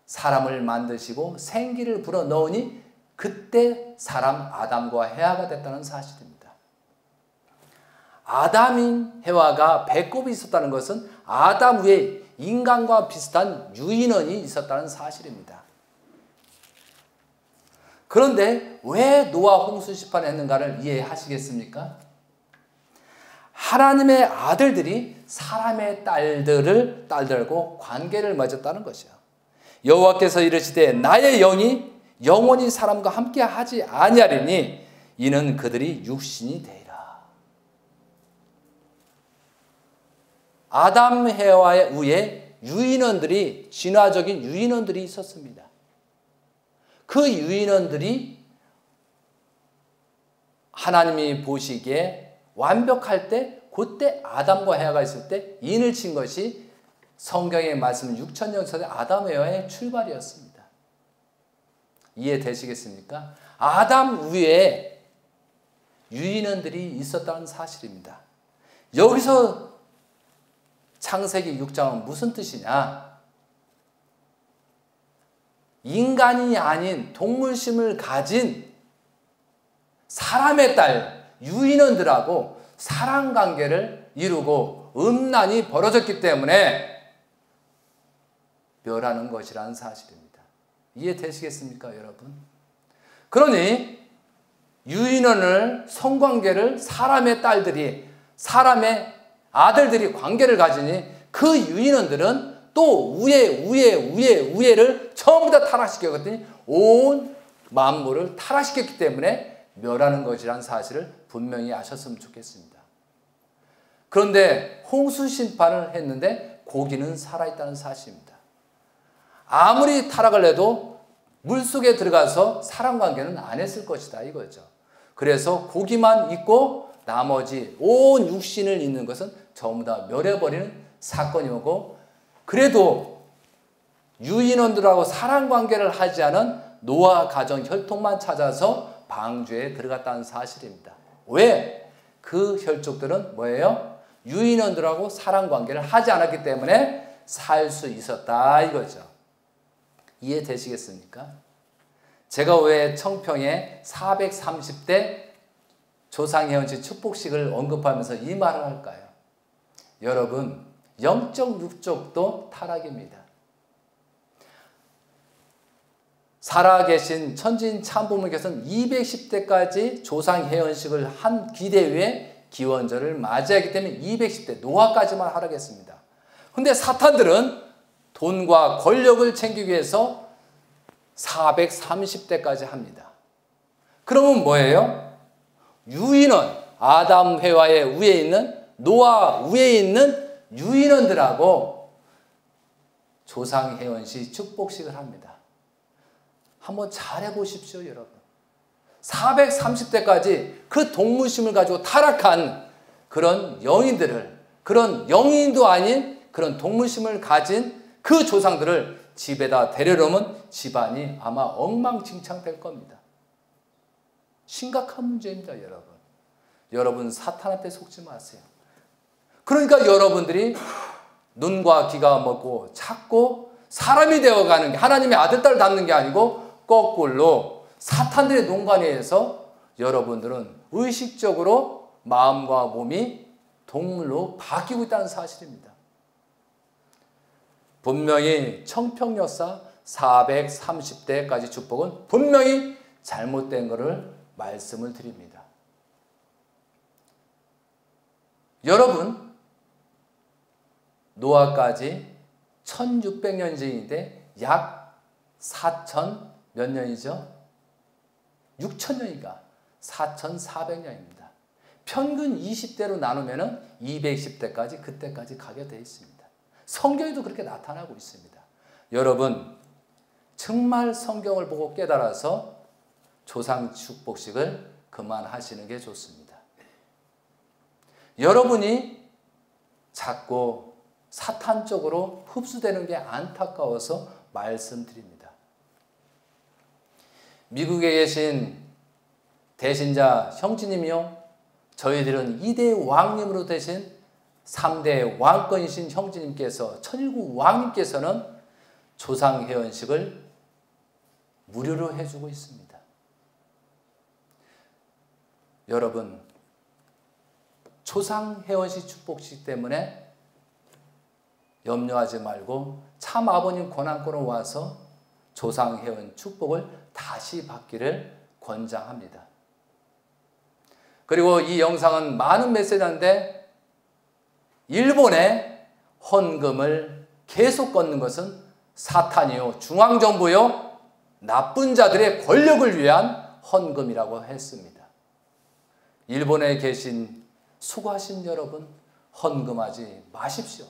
사람을 만드시고 생기를 불어넣으니 그때 사람 아담과 해와가 됐다는 사실입니다. 아담인 해와가 배꼽이 있었다는 것은 아담 위에 인간과 비슷한 유인원이 있었다는 사실입니다. 그런데 왜 노아 홍수 심판을 했는가를 이해하시겠습니까? 하나님의 아들들이 사람의 딸들과 관계를 맺었다는 것이요. 여호와께서 이르시되 나의 영이 영원히 사람과 함께 하지 아니하리니 이는 그들이 육신이 되리라. 아담 해와의 위에 유인원들이 진화적인 유인원들이 있었습니다. 그 유인원들이 하나님이 보시기에 완벽할 때 그때 아담과 해와가 있을 때 인을 친 것이 성경의 말씀 6,000년 전에 아담 해와의 출발이었습니다. 이해되시겠습니까? 아담 위에 유인원들이 있었다는 사실입니다. 여기서 창세기 6장은 무슨 뜻이냐? 인간이 아닌 동물심을 가진 사람의 딸 유인원들하고 사랑관계를 이루고 음란이 벌어졌기 때문에 멸하는 것이라는 사실입니다. 이해되시겠습니까, 여러분? 그러니 유인원을 성관계를 사람의 딸들이 사람의 아들들이 관계를 가지니 그 유인원들은 또 우애를 전부 다 타락시켰더니 온 만물을 타락시켰기 때문에 멸하는 것이라는 사실을 분명히 아셨으면 좋겠습니다. 그런데 홍수 심판을 했는데 고기는 살아있다는 사실입니다. 아무리 타락을 해도 물속에 들어가서 사랑관계는 안 했을 것이다 이거죠. 그래서 고기만 있고 나머지 온 육신을 있는 것은 전부 다 멸해버리는 사건이 오고, 그래도 유인원들하고 사랑관계를 하지 않은 노아 가정 혈통만 찾아서 방주에 들어갔다는 사실입니다. 왜? 그 혈족들은 뭐예요? 유인원들하고 사랑관계를 하지 않았기 때문에 살 수 있었다 이거죠. 이해되시겠습니까? 제가 왜 청평에 430대 조상회원식 축복식을 언급하면서 이 말을 할까요? 여러분, 영적 육족도 타락입니다. 살아계신 천진 참부모께서는 210대까지 조상회원식을 한 기대 위에 기원절을 맞이하기 때문에 210대 노아까지만 하라겠습니다. 근데 사탄들은 돈과 권력을 챙기기 위해서 430대까지 합니다. 그러면 뭐예요? 유인원, 아담 해와의 위에 있는 노아 위에 있는 유인원들하고 조상회원식 축복식을 합니다. 한번 잘해 보십시오, 여러분. 430대까지 그 동물심을 가지고 타락한 그런 영인들을, 그런 영인도 아닌 그런 동물심을 가진 그 조상들을 집에다 데려오면 집안이 아마 엉망진창 될 겁니다. 심각한 문제입니다, 여러분. 여러분 사탄한테 속지 마세요. 그러니까 여러분들이 눈과 귀가 먹고 자꾸 사람이 되어가는 게 하나님의 아들, 딸을 닮는 게 아니고 거꾸로 사탄들의 농간에서 여러분들은 의식적으로 마음과 몸이 동물로 바뀌고 있다는 사실입니다. 분명히 청평역사 430대까지 축복은 분명히 잘못된 것을 말씀을 드립니다. 여러분, 노아까지 1600년째인데 약 4000 몇 년이죠? 6000년이니까 4400년입니다. 평균 20대로 나누면 210대까지 그때까지 가게 되어 있습니다. 성경에도 그렇게 나타나고 있습니다. 여러분, 정말 성경을 보고 깨달아서 조상 축복식을 그만하시는 게 좋습니다. 여러분이 자꾸 사탄 쪽으로 흡수되는 게 안타까워서 말씀드립니다. 미국에 계신 대신자 형제님이요, 저희들은 2대 왕님으로 되신 3대 왕권이신 형제님께서, 천일국 왕님께서는 조상회원식을 무료로 해주고 있습니다. 여러분, 조상회원식 축복식 때문에 염려하지 말고 참 아버님 권한권으로 와서 조상회원 축복을 다시 받기를 권장합니다. 그리고 이 영상은 많은 메시지인데 일본에 헌금을 계속 걷는 것은 사탄이요, 중앙정부요, 나쁜 자들의 권력을 위한 헌금이라고 했습니다. 일본에 계신 수고하신 여러분, 헌금하지 마십시오.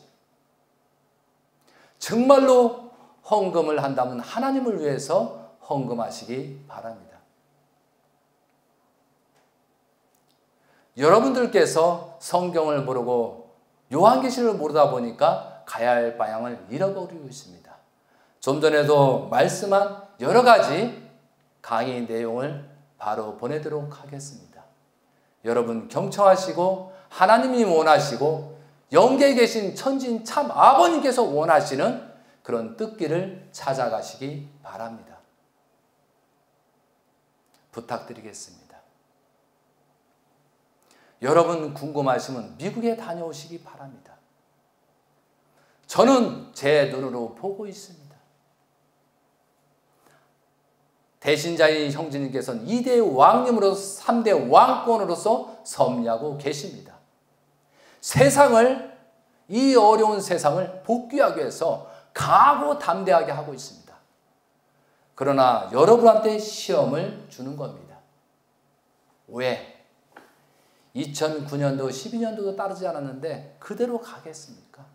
정말로 헌금을 한다면 하나님을 위해서 헌금하시기 바랍니다. 여러분들께서 성경을 모르고 요한계시를 모르다 보니까 가야 할 방향을 잃어버리고 있습니다. 좀 전에도 말씀한 여러 가지 강의 내용을 바로 보내도록 하겠습니다. 여러분 경청하시고 하나님이 원하시고 영계에 계신 천진 참 아버님께서 원하시는 그런 뜻길을 찾아가시기 바랍니다. 부탁드리겠습니다. 여러분 궁금하시면 미국에 다녀오시기 바랍니다. 저는 제 눈으로 보고 있습니다. 대신자인 형제님께서는 2대 왕님으로서 3대 왕권으로서 섭리하고 계십니다. 세상을, 이 어려운 세상을 복귀하기 위해서 각오담대하게 하고 있습니다. 그러나 여러분한테 시험을 주는 겁니다. 왜? 2009년도, 12년도도 따르지 않았는데 그대로 가겠습니까?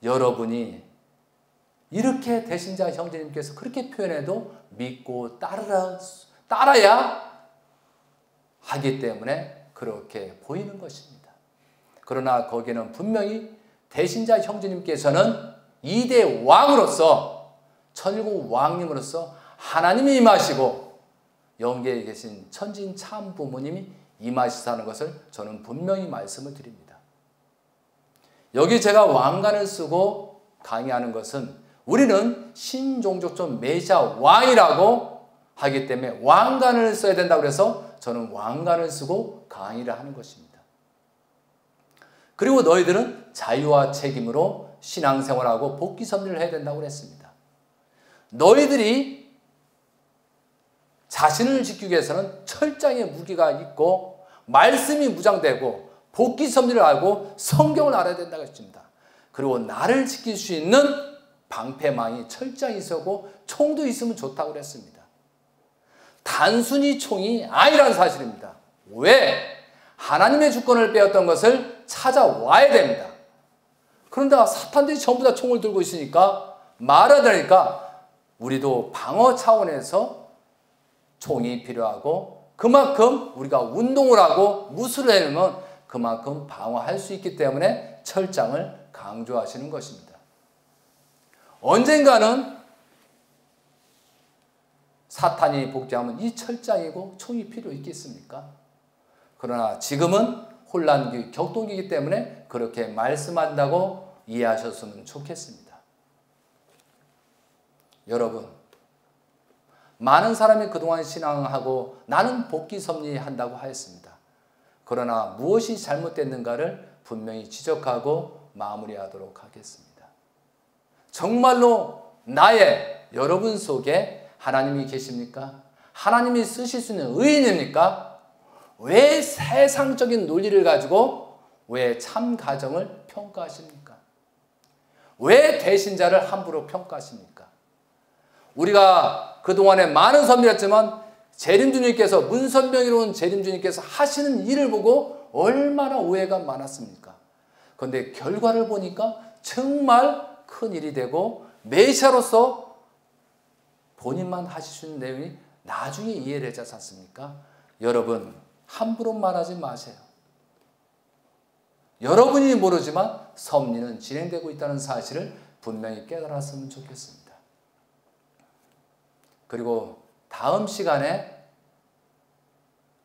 여러분이 이렇게 대신자 형제님께서 그렇게 표현해도 믿고 따라야 하기 때문에 그렇게 보이는 것입니다. 그러나 거기는 분명히 대신자 형제님께서는 2대 왕으로서, 천일국 왕님으로서 하나님이 임하시고 영계에 계신 천진 참 부모님이 임하시다는 것을 저는 분명히 말씀을 드립니다. 여기 제가 왕관을 쓰고 강의하는 것은 우리는 신종족종 메시아 왕이라고 하기 때문에 왕관을 써야 된다고 해서 저는 왕관을 쓰고 강의를 하는 것입니다. 그리고 너희들은 자유와 책임으로 신앙생활하고 복귀 섭리를 해야 된다고 했습니다. 너희들이 자신을 지키기 위해서는 철장의 무기가 있고 말씀이 무장되고 복귀 섭리를 알고 성경을 알아야 된다고 했습니다. 그리고 나를 지킬 수 있는 방패망이 철장이 있었고 총도 있으면 좋다고 그랬습니다. 단순히 총이 아니라는 사실입니다. 왜? 하나님의 주권을 빼앗던 것을 찾아와야 됩니다. 그런데 사탄들이 전부 다 총을 들고 있으니까 말하다니까 우리도 방어 차원에서 총이 필요하고 그만큼 우리가 운동을 하고 무술을 해내면 그만큼 방어할 수 있기 때문에 철장을 강조하시는 것입니다. 언젠가는 사탄이 복제하면 이 철장이고 총이 필요 있겠습니까? 그러나 지금은 혼란기, 격동기이기 때문에 그렇게 말씀한다고 이해하셨으면 좋겠습니다. 여러분, 많은 사람이 그동안 신앙하고 나는 복귀 섭리한다고 하였습니다. 그러나 무엇이 잘못됐는가를 분명히 지적하고 마무리하도록 하겠습니다. 정말로 나의 여러분 속에 하나님이 계십니까? 하나님이 쓰실 수 있는 의인입니까? 왜 세상적인 논리를 가지고 왜 참 가정을 평가하십니까? 왜 배신자를 함부로 평가하십니까? 우리가 그동안에 많은 선비였지만 재림주님께서 문선명이로운 재림주님께서 하시는 일을 보고 얼마나 오해가 많았습니까? 그런데 결과를 보니까 정말 큰 일이 되고 메시아로서 본인만 하실 수 있는 내용이 나중에 이해를 되지 않습니까? 여러분, 함부로 말하지 마세요. 여러분이 모르지만 섭리는 진행되고 있다는 사실을 분명히 깨달았으면 좋겠습니다. 그리고 다음 시간에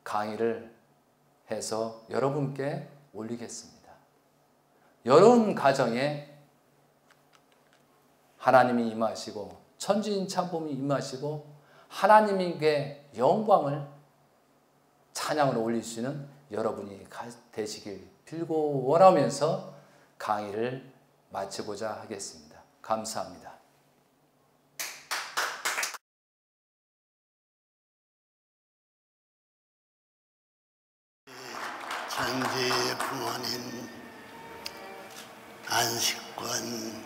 강의를 해서 여러분께 올리겠습니다. 여러분 가정에 하나님이 임하시고 천지인 참범이 임하시고 하나님에게 영광을 찬양으로 올릴 수 있는 여러분이 되시길 빌고 원하면서 강의를 마치고자 하겠습니다. 감사합니다. 장제의 부모님 안식관,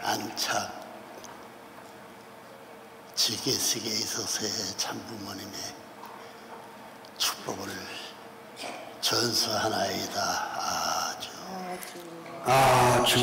안착, 지계식에 있어서의 참부모님의 축복을 전수하나이다. 아주.